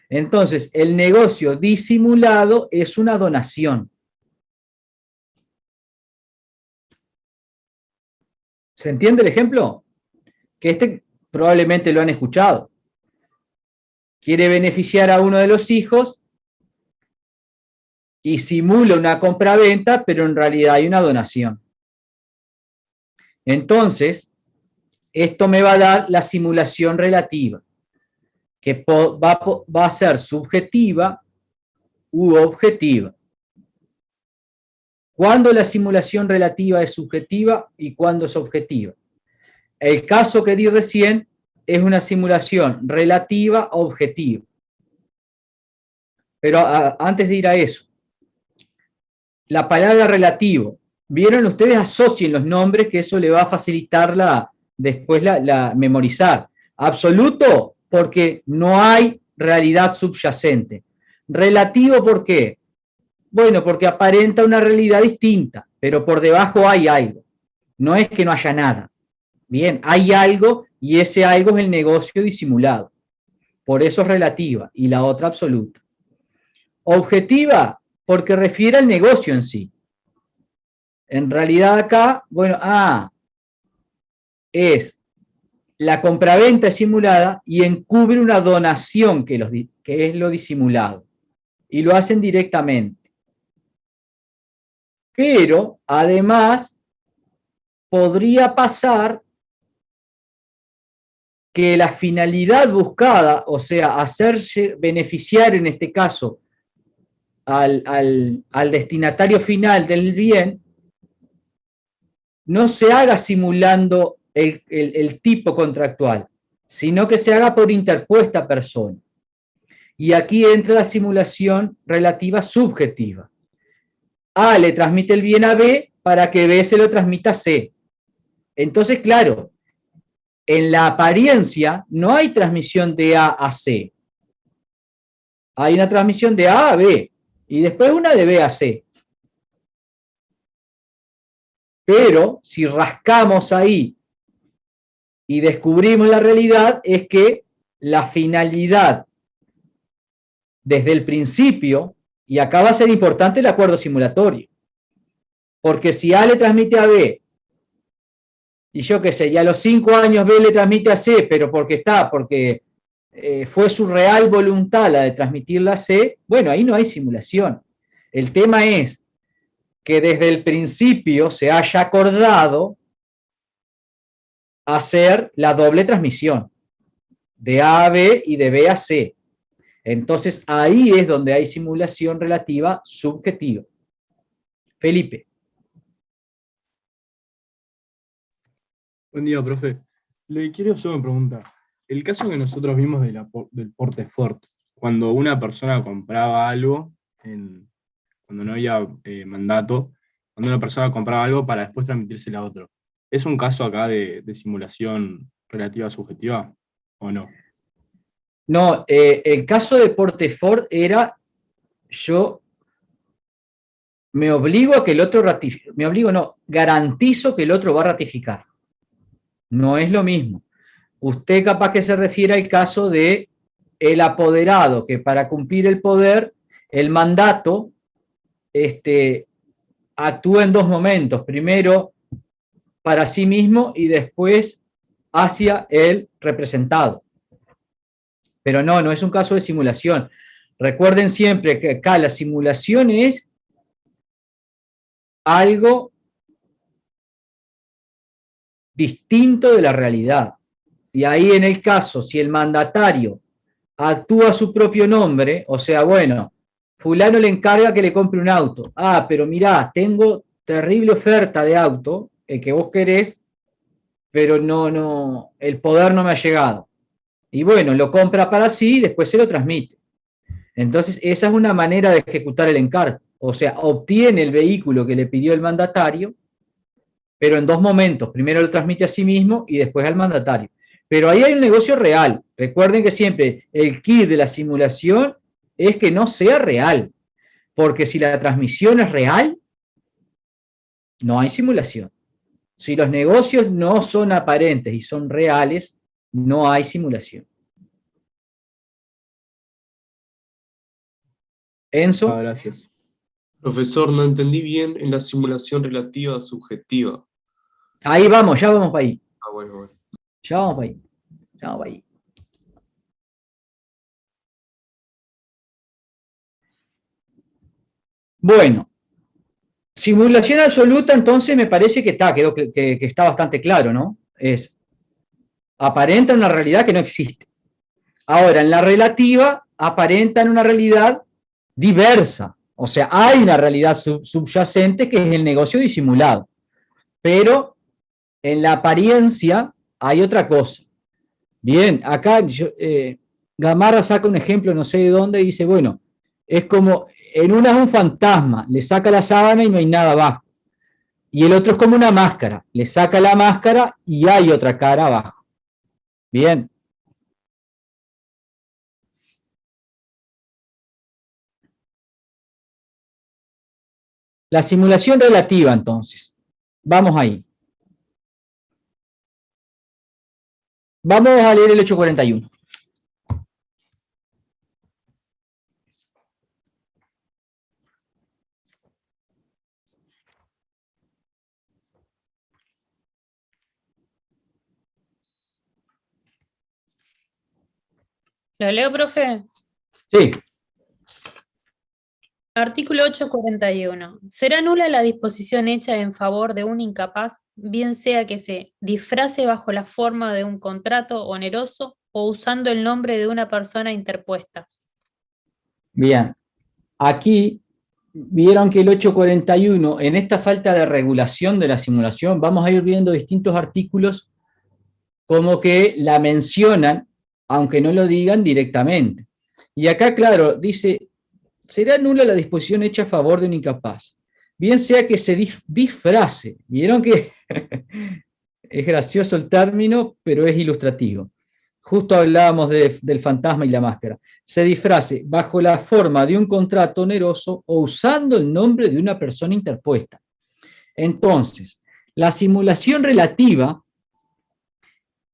S1: Entonces, el negocio disimulado es una donación. ¿Se entiende el ejemplo? Que probablemente lo han escuchado. Quiere beneficiar a uno de los hijos y simula una compraventa, pero en realidad hay una donación. Entonces, esto me va a dar la simulación relativa, que va a ser subjetiva u objetiva. ¿Cuándo la simulación relativa es subjetiva y cuándo es objetiva? El caso que di recién es una simulación relativa objetiva. Pero antes de ir a eso, la palabra relativo, ¿vieron? Ustedes asocien los nombres, que eso le va a facilitar después la memorizar. Absoluto, porque no hay realidad subyacente. Relativo, ¿por qué? Bueno, porque aparenta una realidad distinta, pero por debajo hay algo. No es que no haya nada. Bien, hay algo y ese algo es el negocio disimulado. Por eso es relativa y la otra absoluta. Objetiva, porque refiere al negocio en sí. En realidad acá, bueno, es la compraventa simulada y encubre una donación que es lo disimulado. Y lo hacen directamente. Pero, además, podría pasar que la finalidad buscada, o sea, hacerse beneficiar en este caso al destinatario final del bien, no se haga simulando el tipo contractual, sino que se haga por interpuesta persona. Y aquí entra la simulación relativa subjetiva. A le transmite el bien a B para que B se lo transmita a C. Entonces, claro, en la apariencia no hay transmisión de A a C. Hay una transmisión de A a B y después una de B a C. Pero si rascamos ahí y descubrimos la realidad, es que la finalidad desde el principio, y acá va a ser importante el acuerdo simulatorio, porque si A le transmite a B, y yo qué sé, y a los 5 años B le transmite a C, pero porque fue su real voluntad la de transmitirla a C, bueno, ahí no hay simulación. El tema es que desde el principio se haya acordado hacer la doble transmisión, de A a B y de B a C. Entonces, ahí es donde hay simulación relativa subjetiva. Felipe.
S7: Buen día, profe. Le quiero hacer una pregunta. El caso que nosotros vimos del porte-fort, cuando una persona compraba algo, cuando no había mandato, cuando una persona compraba algo para después transmitírselo a otro, ¿es un caso acá de simulación relativa subjetiva o no?
S1: No, el caso de Portefort era, yo me obligo a que el otro ratifique, garantizo que el otro va a ratificar. No es lo mismo. Usted capaz que se refiere al caso de el apoderado, que para cumplir el poder, el mandato, actúa en dos momentos. Primero para sí mismo y después hacia el representado. Pero no es un caso de simulación. Recuerden siempre que acá la simulación es algo distinto de la realidad. Y ahí en el caso, si el mandatario actúa a su propio nombre, o sea, bueno, fulano le encarga que le compre un auto. Ah, pero mirá, tengo terrible oferta de auto, el que vos querés, pero no, el poder no me ha llegado. Y bueno, lo compra para sí y después se lo transmite. Entonces, esa es una manera de ejecutar el encargo. O sea, obtiene el vehículo que le pidió el mandatario, pero en dos momentos. Primero lo transmite a sí mismo y después al mandatario. Pero ahí hay un negocio real. Recuerden que siempre el kit de la simulación es que no sea real. Porque si la transmisión es real, no hay simulación. Si los negocios no son aparentes y son reales, no hay simulación. Enzo.
S7: Gracias.
S8: Profesor, no entendí bien en la simulación relativa subjetiva.
S1: Ahí vamos, ya vamos para ahí.
S8: Ah, bueno.
S1: Ya vamos para ahí. Bueno, simulación absoluta, entonces me parece que quedó que está bastante claro, ¿no? Aparenta una realidad que no existe. Ahora, en la relativa, aparenta en una realidad diversa. O sea, hay una realidad subyacente que es el negocio disimulado. Pero en la apariencia hay otra cosa. Bien, acá Gamarra saca un ejemplo, no sé de dónde, y dice, bueno, es como, en una es un fantasma, le saca la sábana y no hay nada abajo. Y el otro es como una máscara, le saca la máscara y hay otra cara abajo. Bien. La simulación relativa, entonces. Vamos ahí. Vamos a leer el 841.
S2: ¿Lo leo, profe?
S1: Sí.
S2: Artículo 841. Será nula la disposición hecha en favor de un incapaz, bien sea que se disfrace bajo la forma de un contrato oneroso o usando el nombre de una persona interpuesta.
S1: Bien. Aquí vieron que el 841, en esta falta de regulación de la simulación, vamos a ir viendo distintos artículos como que la mencionan, aunque no lo digan directamente. Y acá, claro, dice, será nula la disposición hecha a favor de un incapaz, bien sea que se disfrace. Vieron que es gracioso el término, pero es ilustrativo. Justo hablábamos del fantasma y la máscara. Se disfrace bajo la forma de un contrato oneroso o usando el nombre de una persona interpuesta. Entonces, la simulación relativa,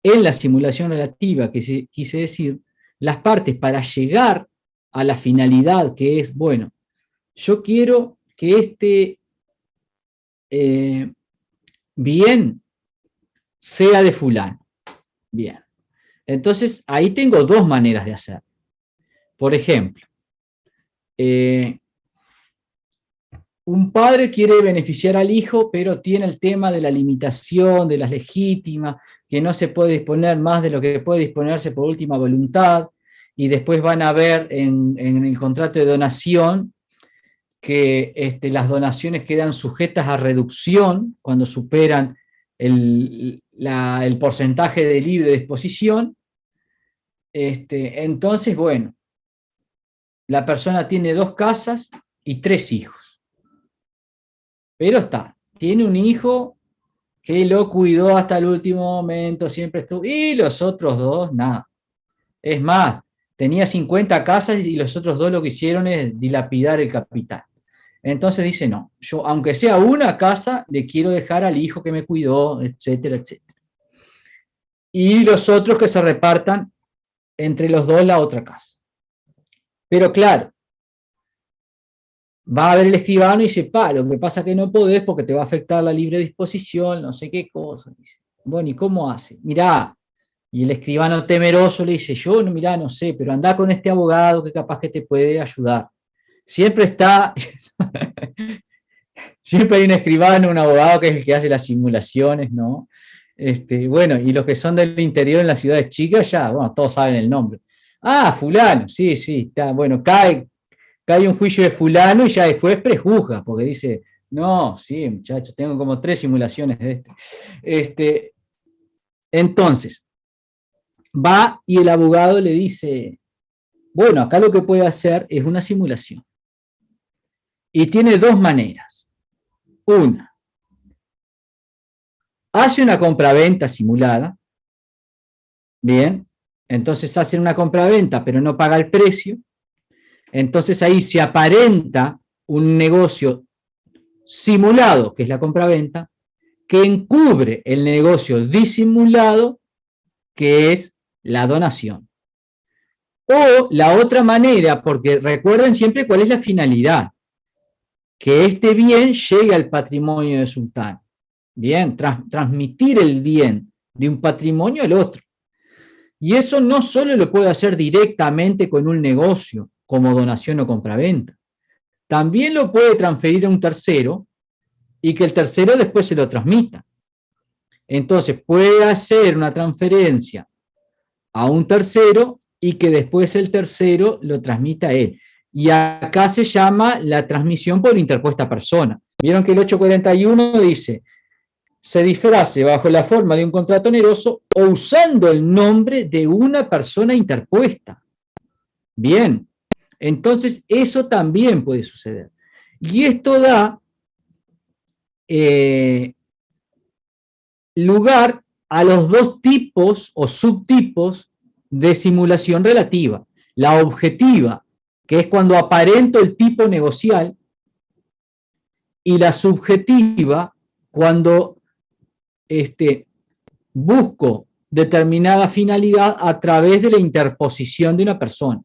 S1: en la simulación relativa, que quise decir, las partes para llegar a la finalidad que es, bueno, yo quiero que este bien sea de fulano. Bien. Entonces, ahí tengo dos maneras de hacer. Por ejemplo, un padre quiere beneficiar al hijo, pero tiene el tema de la limitación, de las legítimas, que no se puede disponer más de lo que puede disponerse por última voluntad, y después van a ver en el contrato de donación que las donaciones quedan sujetas a reducción cuando superan el porcentaje de libre disposición. Entonces, bueno, la persona tiene 2 casas y 3 hijos. Pero tiene un hijo que lo cuidó hasta el último momento, siempre estuvo, y los otros 2, nada. Es más, tenía 50 casas y los otros 2 lo que hicieron es dilapidar el capital. Entonces dice, no, yo aunque sea una casa, le quiero dejar al hijo que me cuidó, etcétera, etcétera. Y los otros que se repartan entre los 2 la otra casa. Pero claro, va a ver el escribano y dice, lo que pasa es que no podés porque te va a afectar la libre disposición, no sé qué cosa. Bueno, ¿y cómo hace? Mirá, y el escribano temeroso le dice, yo, mirá, no sé, pero andá con este abogado que capaz que te puede ayudar. Siempre está, siempre hay un escribano, un abogado que es el que hace las simulaciones, ¿no? Bueno, y los que son del interior en las ciudades chicas ya, bueno, todos saben el nombre. Ah, fulano, sí, está, bueno, cae un juicio de fulano y ya después prejuzga, porque dice, no, sí, muchachos, tengo como 3 simulaciones de Entonces, va y el abogado le dice, bueno, acá lo que puede hacer es una simulación. Y tiene 2 maneras. Una, hace una compraventa simulada, bien, entonces hace una compraventa pero no paga el precio, entonces ahí se aparenta un negocio simulado, que es la compraventa, que encubre el negocio disimulado, que es la donación. O la otra manera, porque recuerden siempre cuál es la finalidad, que este bien llegue al patrimonio del sultán. Bien, transmitir el bien de un patrimonio al otro. Y eso no solo lo puede hacer directamente con un negocio, como donación o compraventa. También lo puede transferir a un tercero y que el tercero después se lo transmita. Entonces puede hacer una transferencia a un tercero y que después el tercero lo transmita a él. Y acá se llama la transmisión por interpuesta persona. Vieron que el 841 dice, se disfrace bajo la forma de un contrato oneroso o usando el nombre de una persona interpuesta. Bien, entonces eso también puede suceder. Y esto da lugar a los 2 tipos o subtipos de simulación relativa. La objetiva, que es cuando aparento el tipo negocial, y la subjetiva, cuando busco determinada finalidad a través de la interposición de una persona.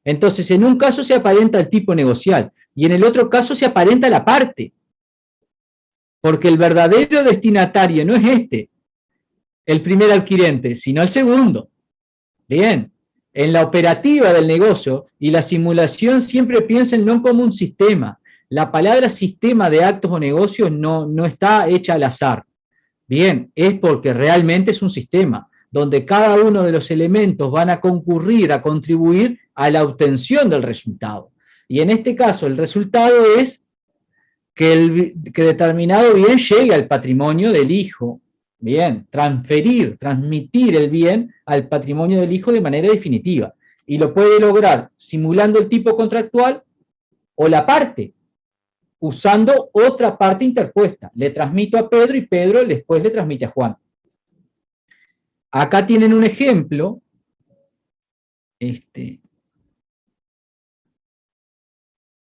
S1: Entonces, en un caso se aparenta el tipo negocial, y en el otro caso se aparenta la parte, porque el verdadero destinatario no es el primer adquirente, sino el segundo. Bien, en la operativa del negocio y la simulación siempre piensen no como un sistema. La palabra sistema de actos o negocios no está hecha al azar. Bien, es porque realmente es un sistema, donde cada uno de los elementos van a concurrir, a contribuir a la obtención del resultado. Y en este caso el resultado es que determinado bien llegue al patrimonio del hijo. Bien, transmitir el bien al patrimonio del hijo de manera definitiva. y lo puede lograr simulando el tipo contractual o la parte, usando otra parte interpuesta. Le transmito a Pedro y Pedro después le transmite a Juan. Acá tienen un ejemplo.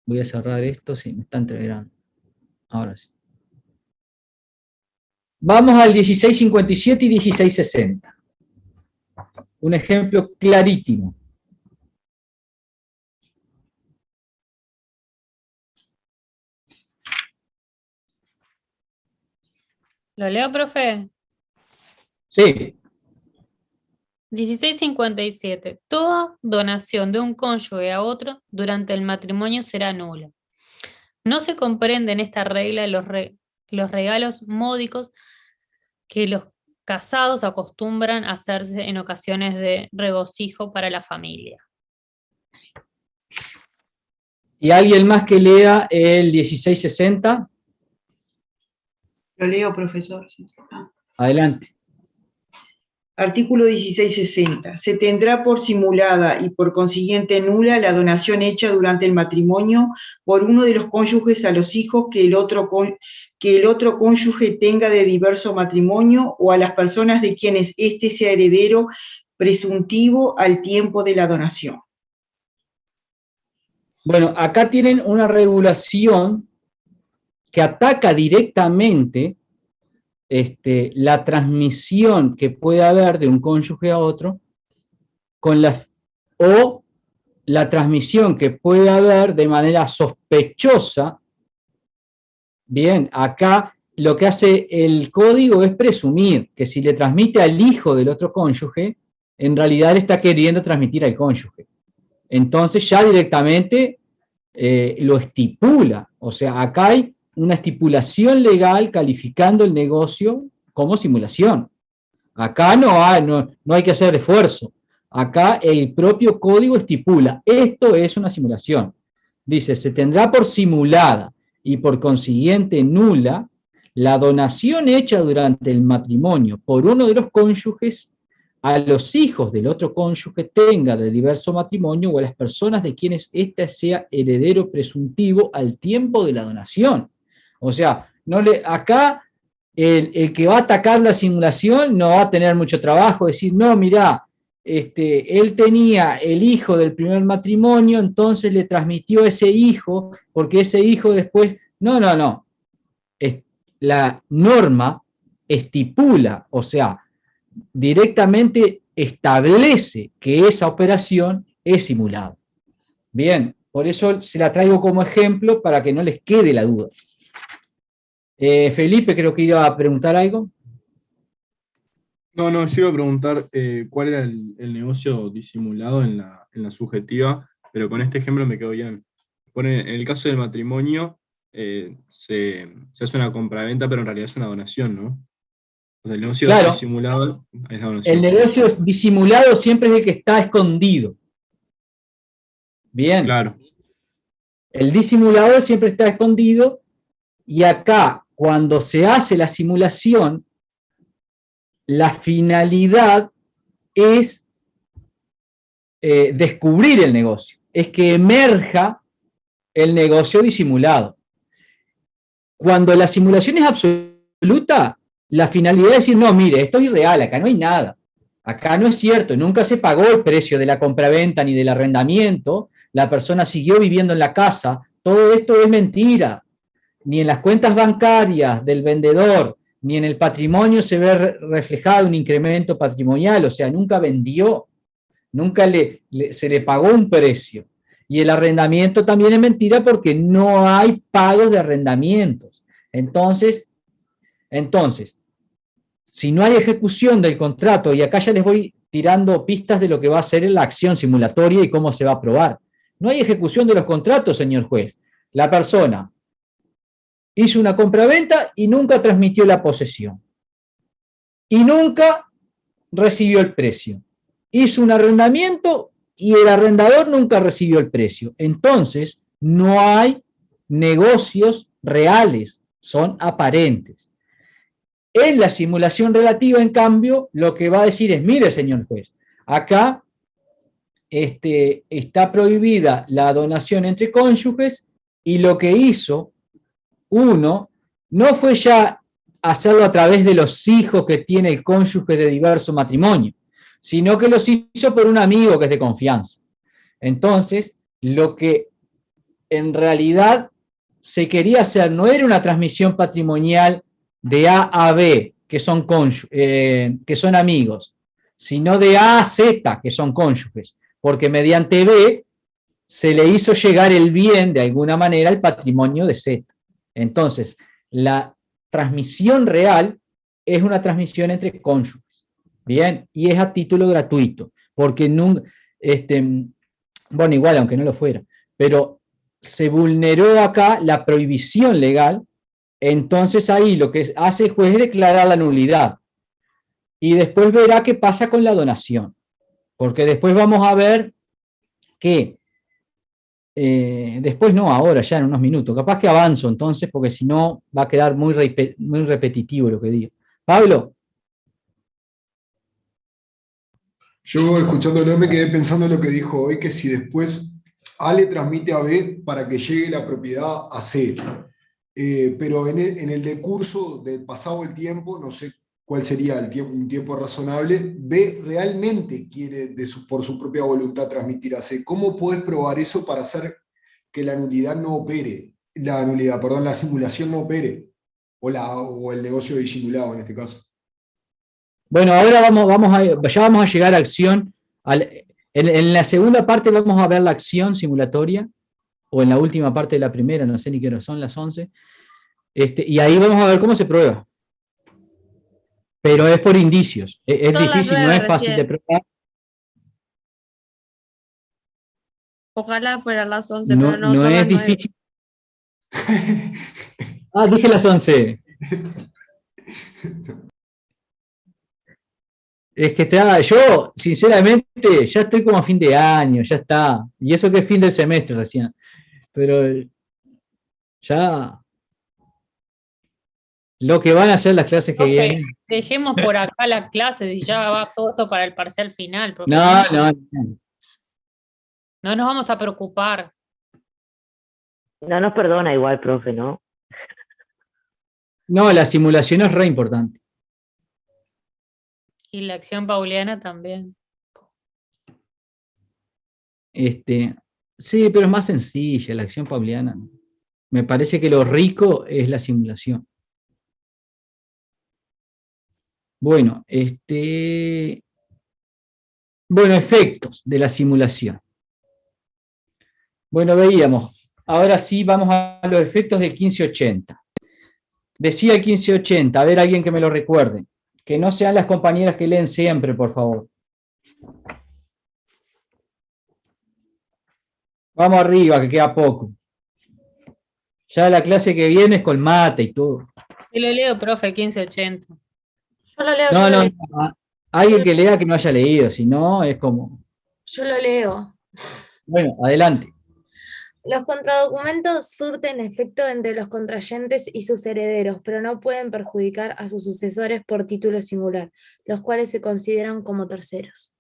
S1: Voy a cerrar esto, si me está entreverando. Ahora sí. Vamos al 1657 y 1660. Un ejemplo clarísimo.
S2: ¿Lo leo, profe?
S1: Sí.
S2: 1657. Toda donación de un cónyuge a otro durante el matrimonio será nula. No se comprende en esta regla los regalos módicos que los casados acostumbran a hacerse en ocasiones de regocijo para la familia.
S1: ¿Y alguien más que lea el 1660?
S6: Lo leo, profesor.
S1: Adelante.
S6: Artículo 1660. Se tendrá por simulada y por consiguiente nula la donación hecha durante el matrimonio por uno de los cónyuges a los hijos que el otro cónyuge tenga de diverso matrimonio o a las personas de quienes éste sea heredero presuntivo al tiempo de la donación.
S1: Bueno, acá tienen una regulación que ataca directamente la transmisión que puede haber de un cónyuge a otro o la transmisión que puede haber de manera sospechosa. Bien, acá lo que hace el código es presumir que si le transmite al hijo del otro cónyuge, en realidad le está queriendo transmitir al cónyuge. Entonces ya directamente lo estipula. O sea, acá hay una estipulación legal calificando el negocio como simulación. Acá no hay que hacer esfuerzo. Acá el propio código estipula, esto es una simulación. Dice, se tendrá por simulada y por consiguiente nula la donación hecha durante el matrimonio por uno de los cónyuges a los hijos del otro cónyuge tenga de diverso matrimonio o a las personas de quienes éste sea heredero presuntivo al tiempo de la donación. O sea, acá el que va a atacar la simulación no va a tener mucho trabajo, decir, no, mirá, él tenía el hijo del primer matrimonio, entonces le transmitió a ese hijo, porque ese hijo después... No. La norma estipula, o sea, directamente establece que esa operación es simulada. Bien, por eso se la traigo como ejemplo para que no les quede la duda. Felipe, creo que iba a preguntar algo.
S7: No, yo iba a preguntar cuál era el negocio disimulado en la subjetiva, pero con este ejemplo me quedó bien. En el caso del matrimonio, se hace una compraventa, pero en realidad es una donación, ¿no? O sea, el negocio disimulado es la donación.
S1: El negocio disimulado siempre es el que está escondido. Bien.
S7: Claro.
S1: El disimulador siempre está escondido, y acá, cuando se hace la simulación, la finalidad es descubrir el negocio, es que emerja el negocio disimulado. Cuando la simulación es absoluta, la finalidad es decir, no, mire, esto es irreal, acá no hay nada, acá no es cierto, nunca se pagó el precio de la compraventa ni del arrendamiento, la persona siguió viviendo en la casa, todo esto es mentira. Ni en las cuentas bancarias del vendedor, ni en el patrimonio se ve reflejado un incremento patrimonial, o sea, nunca vendió, nunca se le pagó un precio. Y el arrendamiento también es mentira porque no hay pagos de arrendamientos. Entonces, si no hay ejecución del contrato, y acá ya les voy tirando pistas de lo que va a ser la acción simulatoria y cómo se va a probar. No hay ejecución de los contratos, señor juez. La persona hizo una compraventa y nunca transmitió la posesión. Y nunca recibió el precio. Hizo un arrendamiento y el arrendador nunca recibió el precio. Entonces, no hay negocios reales, son aparentes. En la simulación relativa, en cambio, lo que va a decir es, mire, señor juez, acá está prohibida la donación entre cónyuges, y lo que hizo uno no fue ya hacerlo a través de los hijos que tiene el cónyuge de diverso matrimonio, sino que los hizo por un amigo que es de confianza. Entonces, lo que en realidad se quería hacer no era una transmisión patrimonial de A a B, que son amigos, sino de A a Z, que son cónyuges, porque mediante B se le hizo llegar el bien, de alguna manera, al patrimonio de Z. Entonces, la transmisión real es una transmisión entre cónyuges, ¿bien? Y es a título gratuito, porque bueno, igual, aunque no lo fuera, pero se vulneró acá la prohibición legal. Entonces ahí lo que hace el juez es declarar la nulidad, y después verá qué pasa con la donación, porque después vamos a ver que, después no, ahora ya en unos minutos, capaz que avanzo entonces, porque si no va a quedar muy repetitivo lo que digo. Pablo.
S3: Yo, escuchándolo, me quedé pensando en lo que dijo hoy, que si después A le transmite a B para que llegue la propiedad a C. Pero en el decurso del pasado el tiempo, no sé cuál sería un tiempo razonable, B realmente quiere por su propia voluntad transmitir a C. ¿Cómo podés probar eso para hacer que la nulidad no opere? La simulación no opere, o el negocio disimulado en este caso.
S1: Bueno, ahora ya vamos a llegar a acción. En la segunda parte vamos a ver la acción simulatoria, o en la última parte de la primera, no sé ni qué hora son, las 11. Y ahí vamos a ver cómo se prueba. Pero es por indicios. Es difícil, no es fácil de probar.
S9: Ojalá fueran las 11,
S1: No,
S9: pero no
S1: no
S9: son
S1: es
S9: las 9.
S1: difícil. Ah, dije las 11. Es que yo, sinceramente, ya estoy como a fin de año, ya está. Y eso que es fin del semestre recién. Pero ya lo que van a hacer las clases que vienen.
S2: Dejemos por acá las clases y ya va todo esto para el parcial final.
S1: No.
S2: No nos vamos a preocupar.
S10: No nos perdona igual, profe, ¿no?
S1: No, la simulación es re importante.
S2: Y la acción pauliana también.
S1: Sí, pero es más sencilla la acción pauliana. Me parece que lo rico es la simulación. Bueno, bueno, efectos de la simulación. Bueno, veíamos. Ahora sí vamos a los efectos del 1580. Decía el 1580, a ver, alguien que me lo recuerde. Que no sean las compañeras que leen siempre, por favor. Vamos arriba, que queda poco. Ya la clase que viene es con mate y todo.
S2: Yo lo leo, profe, 1580.
S5: Yo lo leo.
S1: No. Alguien que lea que no haya leído, si no, es como...
S5: Yo lo leo.
S1: Bueno, adelante.
S5: Los contradocumentos surten efecto entre los contrayentes y sus herederos, pero no pueden perjudicar a sus sucesores por título singular, los cuales se consideran como terceros.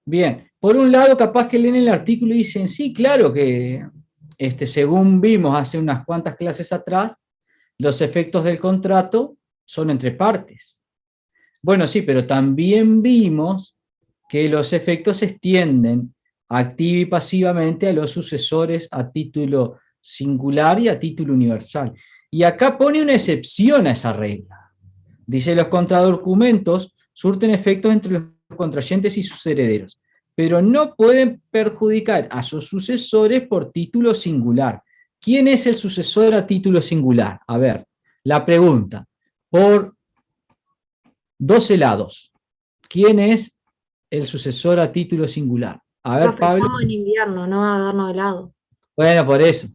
S1: Bien, por un lado, capaz que leen el artículo y dicen, sí, claro que, según vimos hace unas cuantas clases atrás, los efectos del contrato son entre partes. Bueno, sí, pero también vimos que los efectos se extienden activa y pasivamente a los sucesores a título singular y a título universal. Y acá pone una excepción a esa regla. Dice, los contradocumentos surten efectos entre los contrayentes y sus herederos, pero no pueden perjudicar a sus sucesores por título singular. ¿Quién es el sucesor a título singular? A ver, la pregunta, por 12 lados, ¿quién es el sucesor a título singular? A ver,
S5: Profe,
S1: Pablo.
S5: estamos en invierno, no va a darnos helado.
S1: Bueno, por eso.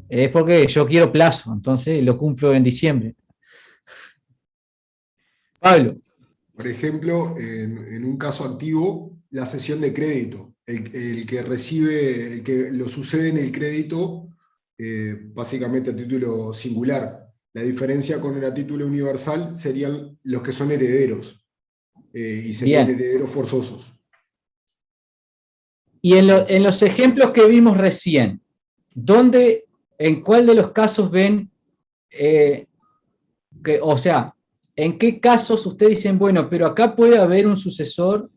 S1: Es porque yo quiero plazo, entonces lo cumplo en diciembre. Pablo.
S3: Por ejemplo, en un caso activo, la cesión de crédito. El que lo sucede en el crédito, básicamente a título singular. La diferencia con el a título universal serían los que son herederos, y serían herederos forzosos.
S1: Y en los ejemplos que vimos recién, ¿en cuál de los casos ven, o sea, en qué casos ustedes dicen, bueno, pero acá puede haber un sucesor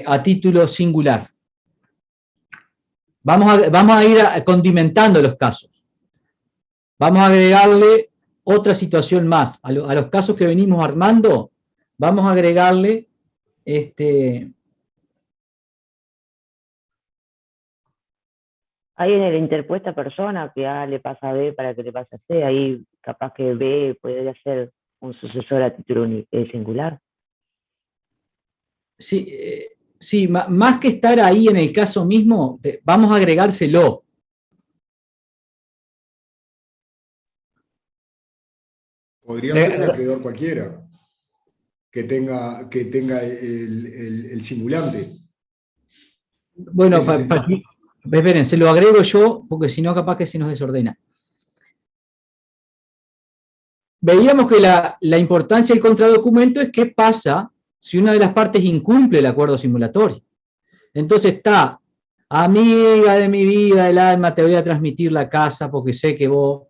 S1: a título singular? Vamos a ir condimentando los casos. Vamos a agregarle otra situación más. A los casos que venimos armando, vamos a agregarle
S10: Ahí en el interpuesta persona, que A le pasa a B para que le pase a C, ahí capaz que B podría ser un sucesor a título singular.
S1: Sí, más que estar ahí en el caso mismo, vamos a agregárselo.
S3: Podría ser un acreedor cualquiera que tenga el simulante.
S1: Bueno, esperen, se lo agrego yo, porque si no capaz que se nos desordena. Veíamos que la importancia del contradocumento es qué pasa si una de las partes incumple el acuerdo simulatorio. Entonces está, amiga de mi vida, del alma, te voy a transmitir la casa porque sé que vos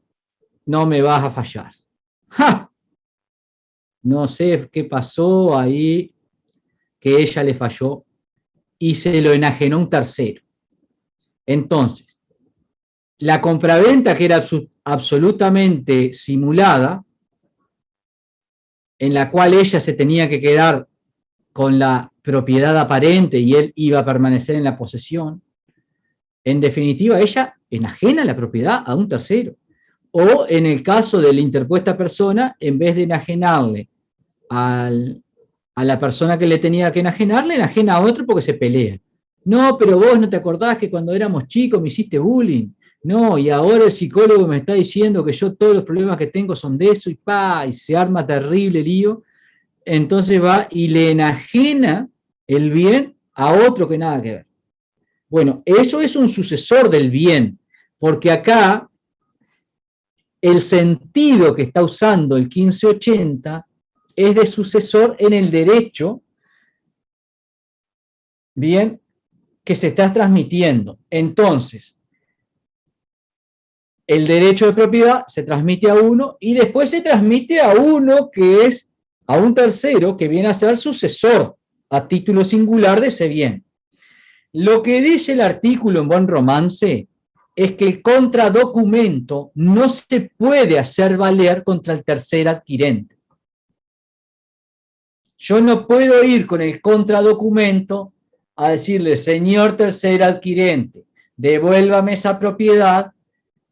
S1: no me vas a fallar. ¡Ja! No sé qué pasó ahí, que ella le falló y se lo enajenó un tercero. Entonces, la compraventa, que era absolutamente simulada, en la cual ella se tenía que quedar con la propiedad aparente y él iba a permanecer en la posesión, en definitiva ella enajena la propiedad a un tercero. O en el caso de la interpuesta persona, en vez de enajenarle a la persona que le tenía que enajenar, le enajena a otro porque se pelean. No, pero vos no te acordás que cuando éramos chicos me hiciste bullying. No, y ahora el psicólogo me está diciendo que yo todos los problemas que tengo son de eso, y se arma terrible lío. Entonces va y le enajena el bien a otro que nada que ver. Bueno, eso es un sucesor del bien, porque acá el sentido que está usando el 1580 es de sucesor en el derecho, bien, que se está transmitiendo. Entonces, el derecho de propiedad se transmite a uno y después se transmite a uno que es, a un tercero que viene a ser sucesor a título singular de ese bien. Lo que dice el artículo en Buen Romance es que el contradocumento no se puede hacer valer contra el tercer adquirente. Yo no puedo ir con el contradocumento a decirle, señor tercer adquirente, devuélvame esa propiedad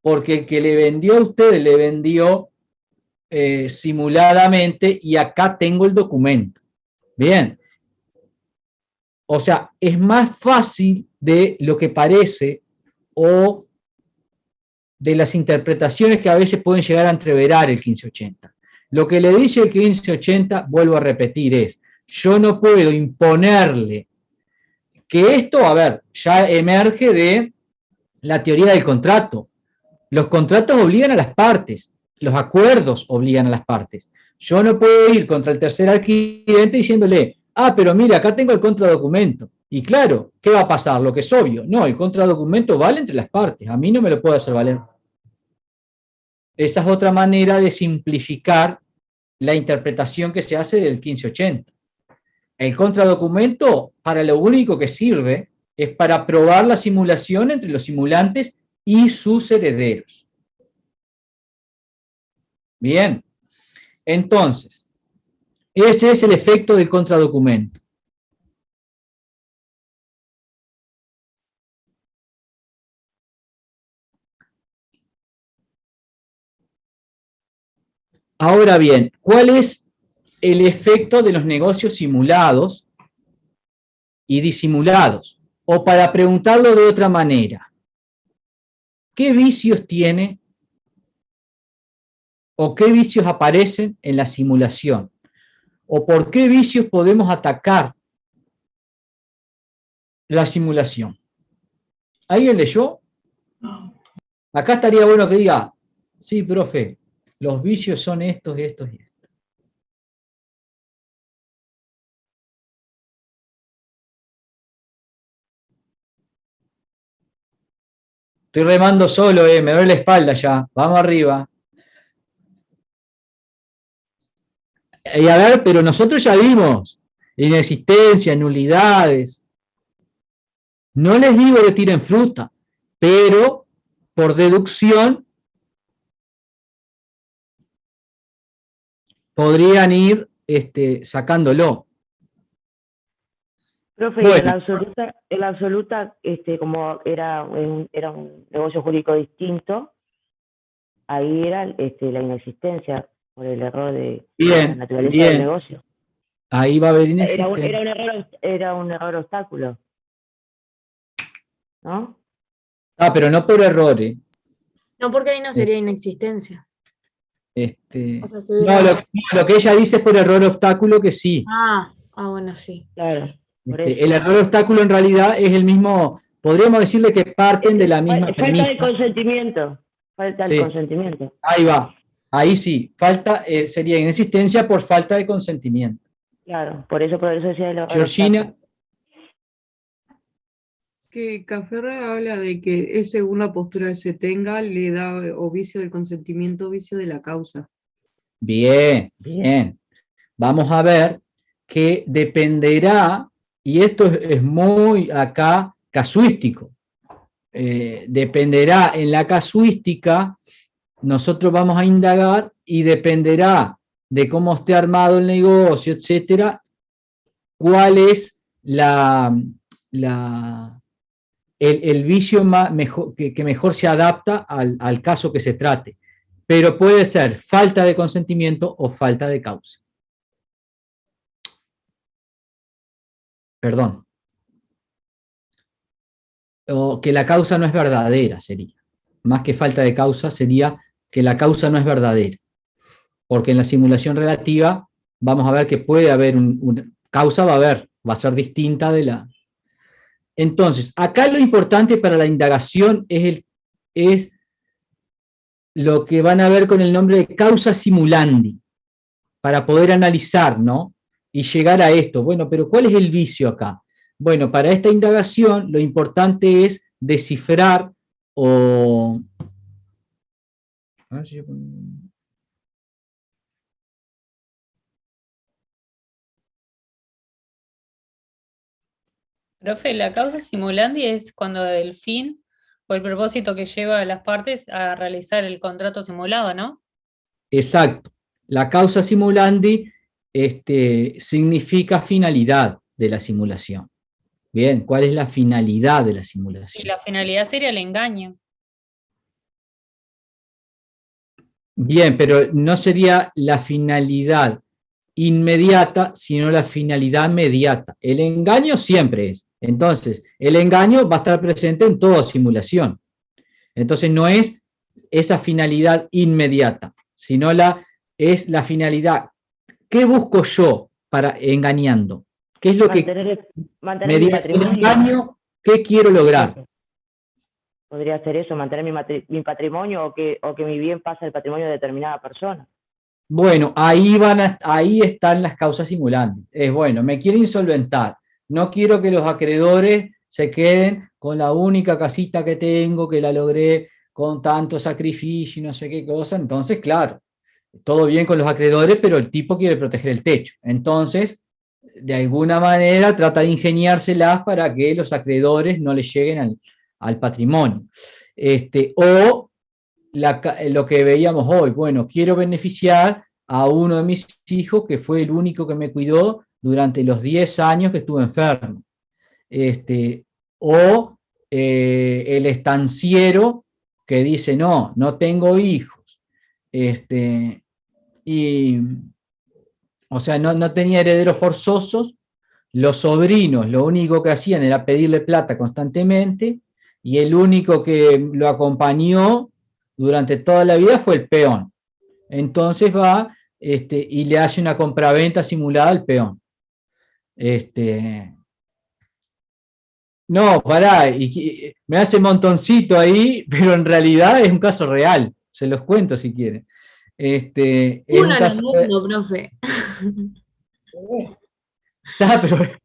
S1: porque el que le vendió a usted le vendió simuladamente y acá tengo el documento. Bien. O sea, es más fácil de lo que parece o de las interpretaciones que a veces pueden llegar a entreverar el 1580. Lo que le dice el 1580, vuelvo a repetir, es, yo no puedo imponerle que esto, a ver, ya emerge de la teoría del contrato. Los contratos obligan a las partes, los acuerdos obligan a las partes. Yo no puedo ir contra el tercer adquirente diciéndole, ah, pero mira, acá tengo el contradocumento. Y claro, ¿qué va a pasar? Lo que es obvio. No, el contradocumento vale entre las partes. A mí no me lo puede hacer valer. Esa es otra manera de simplificar la interpretación que se hace del 1580. El contradocumento, para lo único que sirve, es para probar la simulación entre los simulantes y sus herederos. Bien. Entonces, ese es el efecto del contradocumento. Ahora bien, ¿cuál es el efecto de los negocios simulados y disimulados? O para preguntarlo de otra manera, ¿qué vicios tiene o qué vicios aparecen en la simulación? ¿O por qué vicios podemos atacar la simulación? ¿Alguien leyó? Acá estaría bueno que diga, sí, profe, los vicios son estos, estos y estos. Estoy remando solo, me duele la espalda ya. Vamos arriba. Y a ver, pero nosotros ya vimos inexistencia, nulidades. No les digo que tiren fruta, pero por deducción podrían ir sacándolo.
S10: Profe,
S1: Bueno.
S10: y en la absoluta, como era un negocio jurídico distinto, ahí era la inexistencia por el error de la naturaleza del negocio.
S1: Ahí va a haber inexistencia.
S10: Era un error obstáculo, ¿no?
S1: Pero no por error.
S5: No, porque ahí no sería inexistencia. O sea, si hubiera-
S1: Lo que ella dice es por error obstáculo que sí.
S5: Bueno, sí.
S10: Claro.
S1: El error obstáculo en realidad es el mismo, podríamos decirle que parten de la misma premisa.
S10: Falta de consentimiento. Falta
S1: Sí.
S10: el consentimiento.
S1: Ahí va. Ahí sí. Sería inexistencia por falta de consentimiento.
S10: Claro, por eso decía el
S1: Georgina.
S9: Que Cafferra habla de que es según la postura que se tenga, le da o vicio del consentimiento o vicio de la causa.
S1: Bien, bien. Vamos a ver que dependerá, y esto es muy acá casuístico, dependerá en la casuística, nosotros vamos a indagar y dependerá de cómo esté armado el negocio, etcétera, cuál es el vicio que mejor se adapta al caso que se trate. Pero puede ser falta de consentimiento o falta de causa. Perdón. O que la causa no es verdadera, sería. Más que falta de causa, sería que la causa no es verdadera. Porque en la simulación relativa vamos a ver que puede haber una causa, va a ser distinta de la... Entonces, acá lo importante para la indagación es lo que van a ver con el nombre de causa simulandi, para poder analizar, ¿no? Y llegar a esto. Bueno, pero ¿cuál es el vicio acá? Bueno, para esta indagación lo importante es descifrar o... A ver si yo...
S2: Profe, la causa simulandi es cuando el fin o el propósito que lleva a las partes a realizar el contrato simulado, ¿no?
S1: Exacto. La causa simulandi significa finalidad de la simulación. Bien, ¿cuál es la finalidad de la
S2: Y
S1: simulación?
S2: la finalidad sería el engaño.
S1: Bien, pero no sería la finalidad inmediata, sino la finalidad mediata. El engaño siempre es. Entonces, el engaño va a estar presente en toda simulación. Entonces, no es esa finalidad inmediata, sino es la finalidad. ¿Qué busco yo para engañando? ¿Qué es lo
S10: mantener mi
S1: mediante el
S10: patrimonio.
S1: engaño, qué quiero lograr?
S10: Podría ser eso, mantener mi patrimonio o que mi bien pase al patrimonio de determinada persona.
S1: Bueno, ahí están las causas simulantes. Es bueno, me quiero insolventar. No quiero que los acreedores se queden con la única casita que tengo, que la logré con tanto sacrificio y no sé qué cosa. Entonces, claro, todo bien con los acreedores, pero el tipo quiere proteger el techo. Entonces, de alguna manera trata de ingeniárselas para que los acreedores no les lleguen al patrimonio. O lo que veíamos hoy, bueno, quiero beneficiar a uno de mis hijos que fue el único que me cuidó durante los 10 años que estuve enfermo. O el estanciero que dice, no tengo hijos. O sea, no tenía herederos forzosos, los sobrinos lo único que hacían era pedirle plata constantemente, y el único que lo acompañó durante toda la vida fue el peón. Entonces va y le hace una compraventa simulada al peón. No, pará, me hace montoncito ahí, pero en realidad es un caso real, se los cuento si quieren. Es un
S5: Una
S1: caso
S5: al mundo, profe.
S1: pero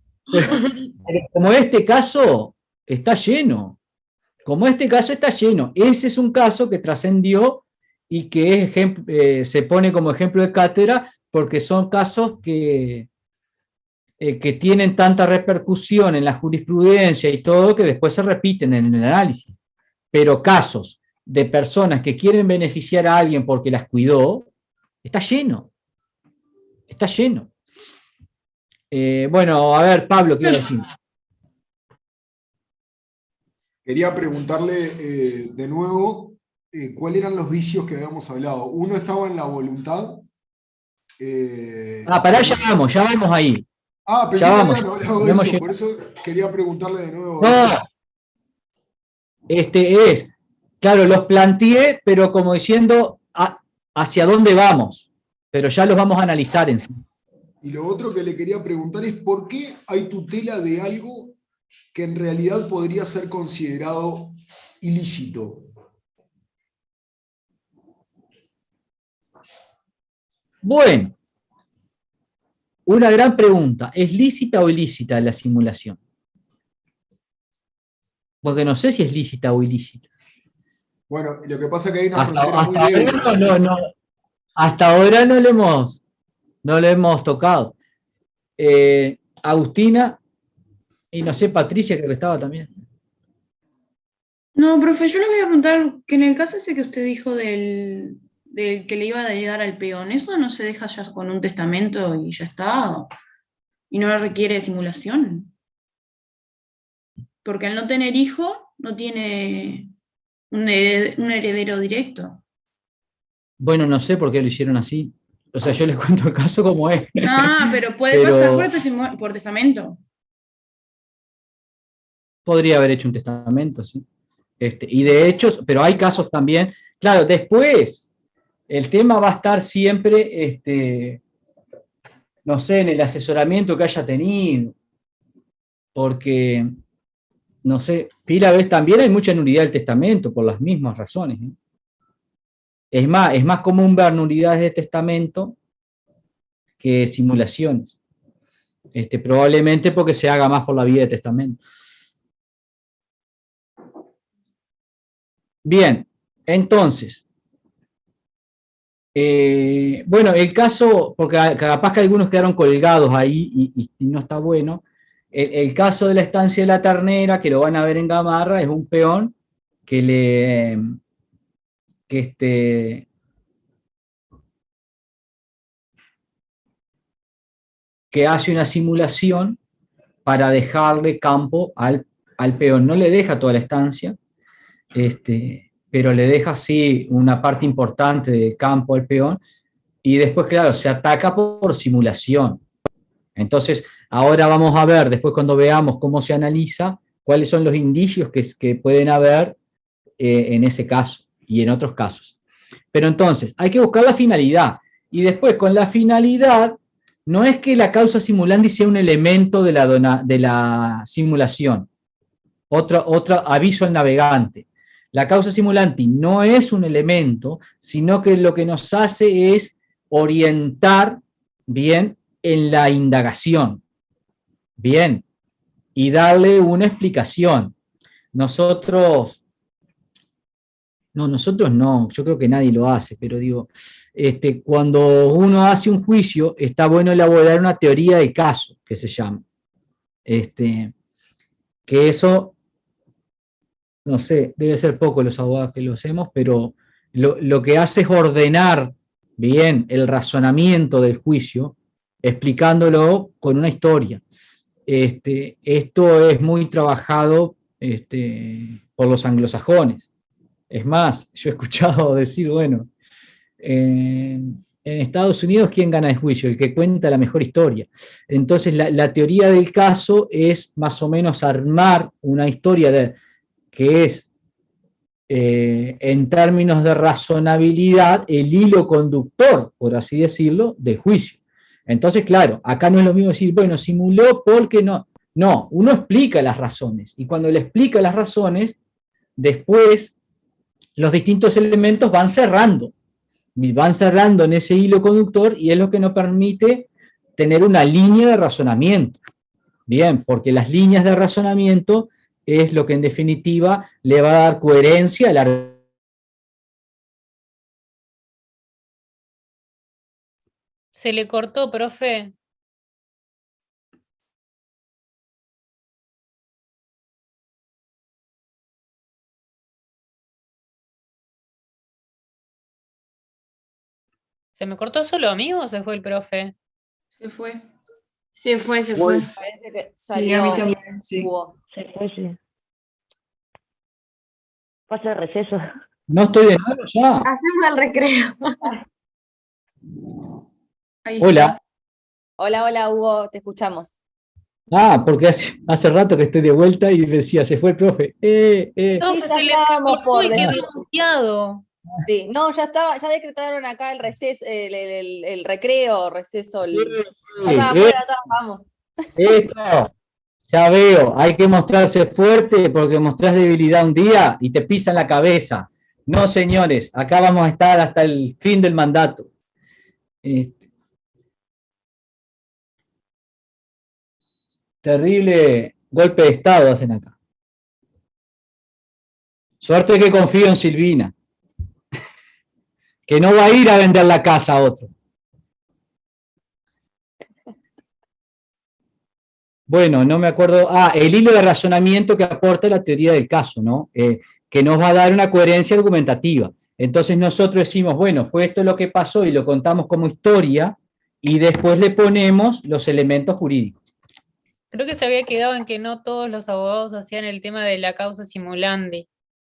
S1: como este caso está lleno. Como este caso está lleno. Ese es un caso que trascendió y que se pone como ejemplo de cátedra porque son casos que tienen tanta repercusión en la jurisprudencia y todo que después se repiten en el análisis. Pero casos de personas que quieren beneficiar a alguien porque las cuidó, está lleno. Está lleno. Bueno, a ver, Pablo, ¿qué iba a decir?
S3: Quería preguntarle de nuevo cuáles eran los vicios que habíamos hablado. Uno estaba en la voluntad.
S1: Pará, ya vamos ahí.
S3: Pensé que habían hablado de eso, por eso quería preguntarle de nuevo.
S1: No, claro, los planteé, pero como diciendo hacia dónde vamos, pero ya los vamos a analizar en sí.
S3: Y lo otro que le quería preguntar es ¿por qué hay tutela de algo que en realidad podría ser considerado ilícito?
S1: Bueno, una gran pregunta. ¿Es lícita o ilícita la simulación? Porque no sé si es lícita o ilícita.
S3: Bueno, lo que pasa es que hay una frontera muy débil.
S1: Hasta ahora no lo hemos tocado. Agustina, y no sé, Patricia creo que estaba también.
S11: No, profe, yo le voy a preguntar que en el caso ese que usted dijo del que le iba a heredar al peón, ¿eso no se deja ya con un testamento y ya está? ¿Y no requiere simulación? Porque al no tener hijo, no tiene un heredero directo.
S1: Bueno, no sé por qué lo hicieron así. O sea, yo les cuento el caso como es.
S11: Pero puede pasar por testamento.
S1: Podría haber hecho un testamento, sí. Y de hecho, pero hay casos también. Claro, después, el tema va a estar siempre, no sé, en el asesoramiento que haya tenido. Porque, no sé, pila vez también hay mucha nulidad del testamento por las mismas razones. Es más común ver nulidades de testamento que simulaciones. Probablemente porque se haga más por la vía de testamento. Bien, entonces, bueno, el caso, porque capaz que algunos quedaron colgados ahí y no está bueno, el caso de la estancia de la ternera, que lo van a ver en Gamarra, es un peón que hace una simulación para dejarle campo al peón. No le deja toda la estancia, pero le deja sí una parte importante del campo al peón, y después, claro, se ataca por simulación. Entonces, ahora vamos a ver, después cuando veamos cómo se analiza, cuáles son los indicios que pueden haber en ese caso y en otros casos. Pero entonces, hay que buscar la finalidad, y después con la finalidad, no es que la causa simulandi sea un elemento de la simulación. Otro aviso al navegante. La causa simulandi no es un elemento, sino que lo que nos hace es orientar bien en la indagación. Bien. Y darle una explicación. Nosotros no, yo creo que nadie lo hace, pero digo, cuando uno hace un juicio, está bueno elaborar una teoría del caso, que se llama. Que eso, no sé, debe ser poco los abogados que lo hacemos, pero lo que hace es ordenar bien el razonamiento del juicio, explicándolo con una historia. Esto es muy trabajado por los anglosajones. Es más, yo he escuchado decir, bueno, en Estados Unidos, ¿quién gana el juicio? El que cuenta la mejor historia. Entonces, la teoría del caso es más o menos armar una historia que es, en términos de razonabilidad, el hilo conductor, por así decirlo, del juicio. Entonces, claro, acá no es lo mismo decir, bueno, simuló porque no. No, uno explica las razones, y cuando le explica las razones, después los distintos elementos van cerrando en ese hilo conductor, y es lo que nos permite tener una línea de razonamiento. Bien, porque las líneas de razonamiento es lo que en definitiva le va a dar coherencia a la...
S2: Se le cortó, profe. ¿Se me cortó solo a mí o se fue el profe?
S11: Se fue.
S5: Se fue, se fue.
S12: Parece que
S9: Sí, a mí
S12: salió.
S9: también, sí.
S12: Hugo.
S10: Se fue, sí. Pasa de receso.
S1: No estoy de nuevo ya.
S5: Hacemos el recreo.
S11: Ahí
S1: Hola.
S11: está.
S12: Hola, hola, Hugo, te escuchamos.
S1: Ah, porque hace rato que estoy de vuelta y decía, se fue el profe.
S2: No,
S12: Sí,
S2: que
S12: ya
S2: se le
S12: estábamos
S2: cortó
S12: por
S2: y quedó
S12: decir.
S2: muteado.
S12: Sí, no, ya estaba, ya decretaron acá el receso, el recreo, receso,
S1: Sí,
S12: ya estaba afuera, vamos.
S1: esto, ya veo, hay que mostrarse fuerte porque mostrás debilidad un día y te pisan la cabeza. No, señores, acá vamos a estar hasta el fin del mandato. Terrible golpe de Estado hacen acá. Suerte que confío en Silvina, que no va a ir a vender la casa a otro. Bueno, no me acuerdo. Ah, el hilo de razonamiento que aporta la teoría del caso, ¿no? Que nos va a dar una coherencia argumentativa. Entonces nosotros decimos, bueno, fue esto lo que pasó y lo contamos como historia y después le ponemos los elementos jurídicos.
S2: Creo que se había quedado en que no todos los abogados hacían el tema de la causa simulandi.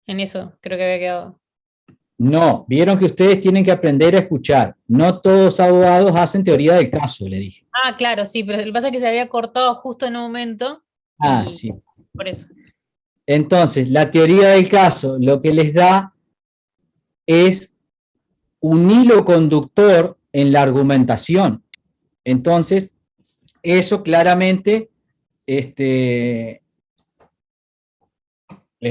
S2: En eso creo que había quedado.
S1: No, vieron que ustedes tienen que aprender a escuchar. No todos los abogados hacen teoría del caso, le dije.
S2: Ah, claro, sí, pero lo que pasa es que se había cortado justo en un momento.
S1: Ah,
S2: y
S1: sí.
S2: por eso.
S1: Entonces, la teoría del caso lo que les da es un hilo conductor en la argumentación. Entonces, eso claramente les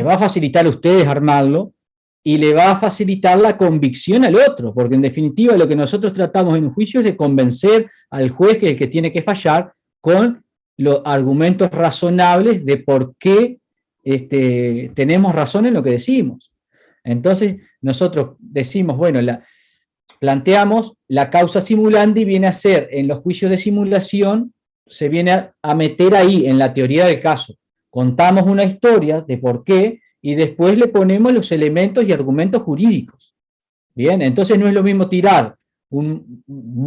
S1: va a facilitar a ustedes armarlo y le va a facilitar la convicción al otro, porque en definitiva lo que nosotros tratamos en un juicio es de convencer al juez, que es el que tiene que fallar, con los argumentos razonables de por qué tenemos razón en lo que decimos. Entonces, nosotros decimos, bueno, planteamos la causa simulandi viene a ser, en los juicios de simulación, se viene a meter ahí, en la teoría del caso. Contamos una historia de por qué, y después le ponemos los elementos y argumentos jurídicos. Bien, entonces no es lo mismo tirar,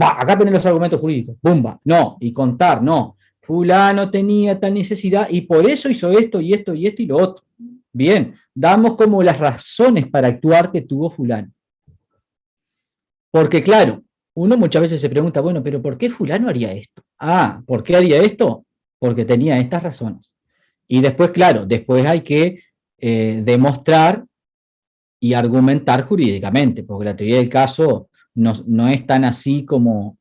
S1: acá tenés los argumentos jurídicos, ¡bumba! No, y contar, no. Fulano tenía tal necesidad y por eso hizo esto y esto y esto y lo otro. Bien, damos como las razones para actuar que tuvo fulano. Porque claro, uno muchas veces se pregunta, bueno, pero ¿por qué fulano haría esto? Ah, ¿por qué haría esto? Porque tenía estas razones. Y después, claro, después hay que demostrar y argumentar jurídicamente, porque la teoría del caso no es tan así como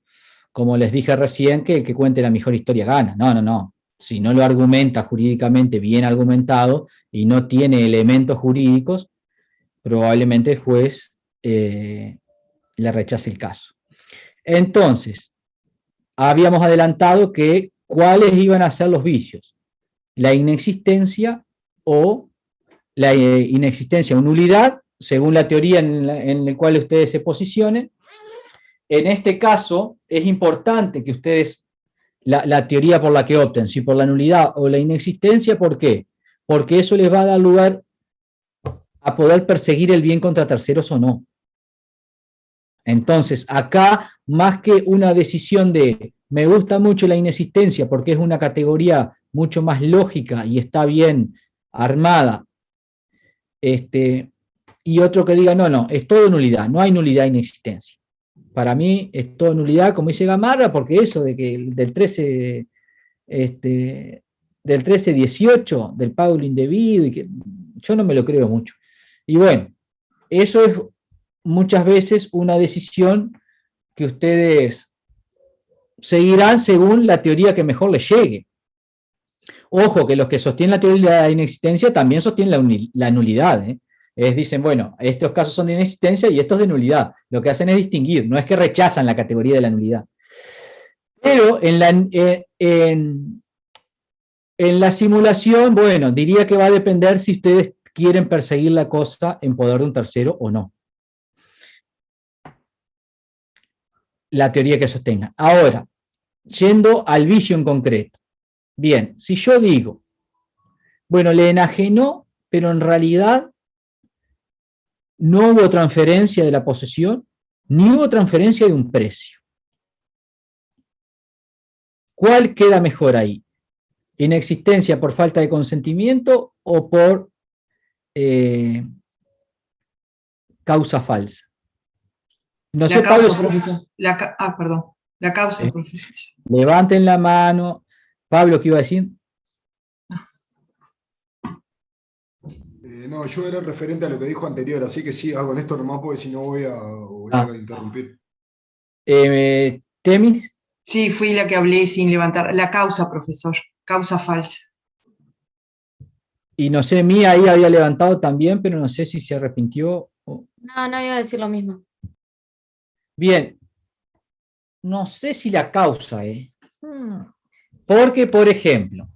S1: les dije recién, que el que cuente la mejor historia gana. No, no, no. Si no lo argumenta jurídicamente bien argumentado y no tiene elementos jurídicos, probablemente el juez le rechace el caso. Entonces, habíamos adelantado que cuáles iban a ser los vicios. La inexistencia o la inexistencia o nulidad, según la teoría en la cual ustedes se posicionen. En este caso, es importante que ustedes, la teoría por la que opten, si por la nulidad o la inexistencia, ¿por qué? Porque eso les va a dar lugar a poder perseguir el bien contra terceros o no. Entonces, acá, más que una decisión de, me gusta mucho la inexistencia porque es una categoría mucho más lógica y está bien armada, y otro que diga, no, no, es todo nulidad, no hay nulidad e inexistencia. Para mí es todo nulidad, como dice Gamarra, porque eso de que del 13-18, del pago indebido, y que yo no me lo creo mucho. Y bueno, eso es muchas veces una decisión que ustedes seguirán según la teoría que mejor les llegue. Ojo, que los que sostienen la teoría de la inexistencia también sostienen la nulidad, ¿eh? Dicen, bueno, estos casos son de inexistencia y estos de nulidad. Lo que hacen es distinguir, no es que rechazan la categoría de la nulidad. Pero en En la simulación, bueno, diría que va a depender si ustedes quieren perseguir la cosa en poder de un tercero o no. La teoría que sostenga. Ahora, yendo al vicio en concreto. Bien, si yo digo, bueno, le enajenó, pero en realidad no hubo transferencia de la posesión, ni hubo transferencia de un precio. ¿Cuál queda mejor ahí? ¿Inexistencia por falta de consentimiento o por causa falsa? No sé,
S6: La causa,
S1: Pablo,
S6: profesor. Perdón. La causa, profesor.
S1: levanten la mano. Pablo, ¿qué iba a decir?
S3: No, yo era referente a lo que dijo anterior, así que sí, hago esto nomás porque si no voy a interrumpir.
S1: ¿Temis?
S6: Sí, fui la que hablé sin levantar. La causa, profesor. Causa falsa.
S1: Y no sé, Mía ahí había levantado también, pero no sé si se arrepintió.
S5: No, no iba a decir lo mismo.
S1: Bien. No sé si la causa, Porque, por ejemplo,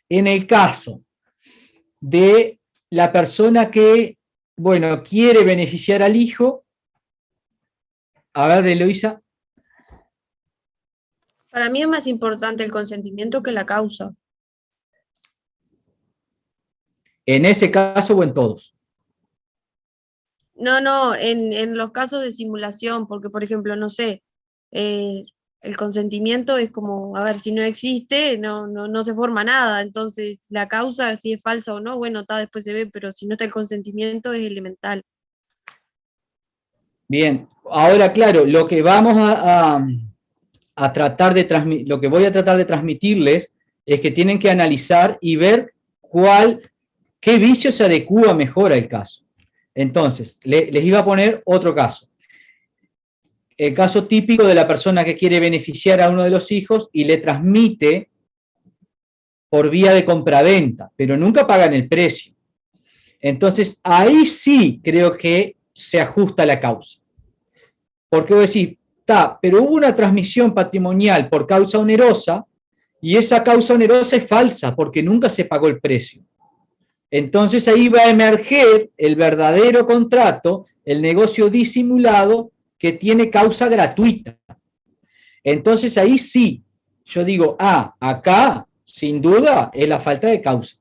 S1: en el caso de la persona que, bueno, quiere beneficiar al hijo, a ver, Eloísa.
S13: Para mí es más importante el consentimiento que la causa.
S1: ¿En ese caso o en todos?
S13: No, en los casos de simulación, porque por ejemplo, no sé, el consentimiento es como, a ver, si no existe, no se forma nada, entonces la causa, si es falsa o no, bueno, está, después se ve, pero si no está el consentimiento es elemental.
S1: Bien, ahora claro, lo que vamos a tratar de transmitir, lo que voy a tratar de transmitirles es que tienen que analizar y ver qué vicio se adecúa mejor al caso. Entonces, les iba a poner otro caso. El caso típico de la persona que quiere beneficiar a uno de los hijos y le transmite por vía de compraventa, pero nunca pagan el precio. Entonces, ahí sí creo que se ajusta la causa. Porque vos decís, pero hubo una transmisión patrimonial por causa onerosa y esa causa onerosa es falsa porque nunca se pagó el precio. Entonces ahí va a emerger el verdadero contrato, el negocio disimulado que tiene causa gratuita. Entonces ahí sí, yo digo, acá sin duda es la falta de causa.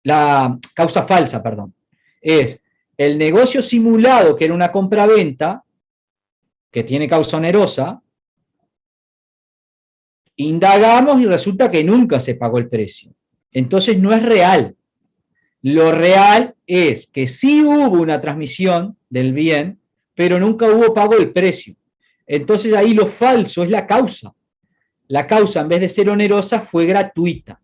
S1: La causa falsa, perdón. Es el negocio simulado, que era una compraventa, que tiene causa onerosa, indagamos y resulta que nunca se pagó el precio. Entonces no es real. Lo real es que sí hubo una transmisión del bien, pero nunca hubo pago del precio. Entonces ahí lo falso es la causa. La causa, en vez de ser onerosa, fue gratuita.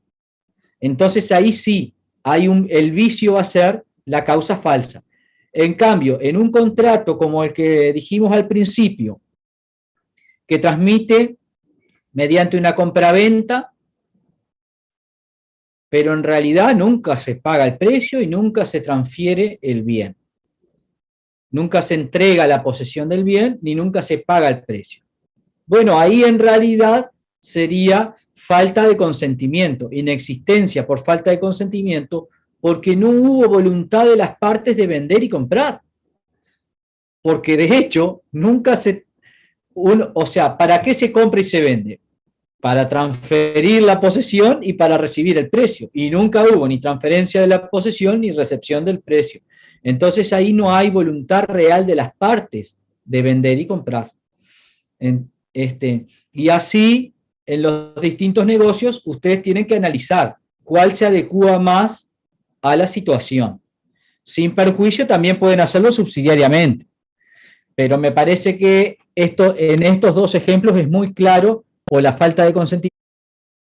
S1: Entonces ahí sí, el vicio va a ser la causa falsa. En cambio, en un contrato como el que dijimos al principio, que transmite mediante una compraventa, pero en realidad nunca se paga el precio y nunca se transfiere el bien. Nunca se entrega la posesión del bien, ni nunca se paga el precio. Bueno, ahí en realidad sería falta de consentimiento, inexistencia por falta de consentimiento, porque no hubo voluntad de las partes de vender y comprar. Porque de hecho, nunca o sea, ¿para qué se compra y se vende? Para transferir la posesión y para recibir el precio. Y nunca hubo ni transferencia de la posesión ni recepción del precio. Entonces ahí no hay voluntad real de las partes de vender y comprar. Y así, en los distintos negocios, ustedes tienen que analizar cuál se adecúa más a la situación. Sin perjuicio también pueden hacerlo subsidiariamente. Pero me parece que en estos dos ejemplos es muy claro, o la falta de consentimiento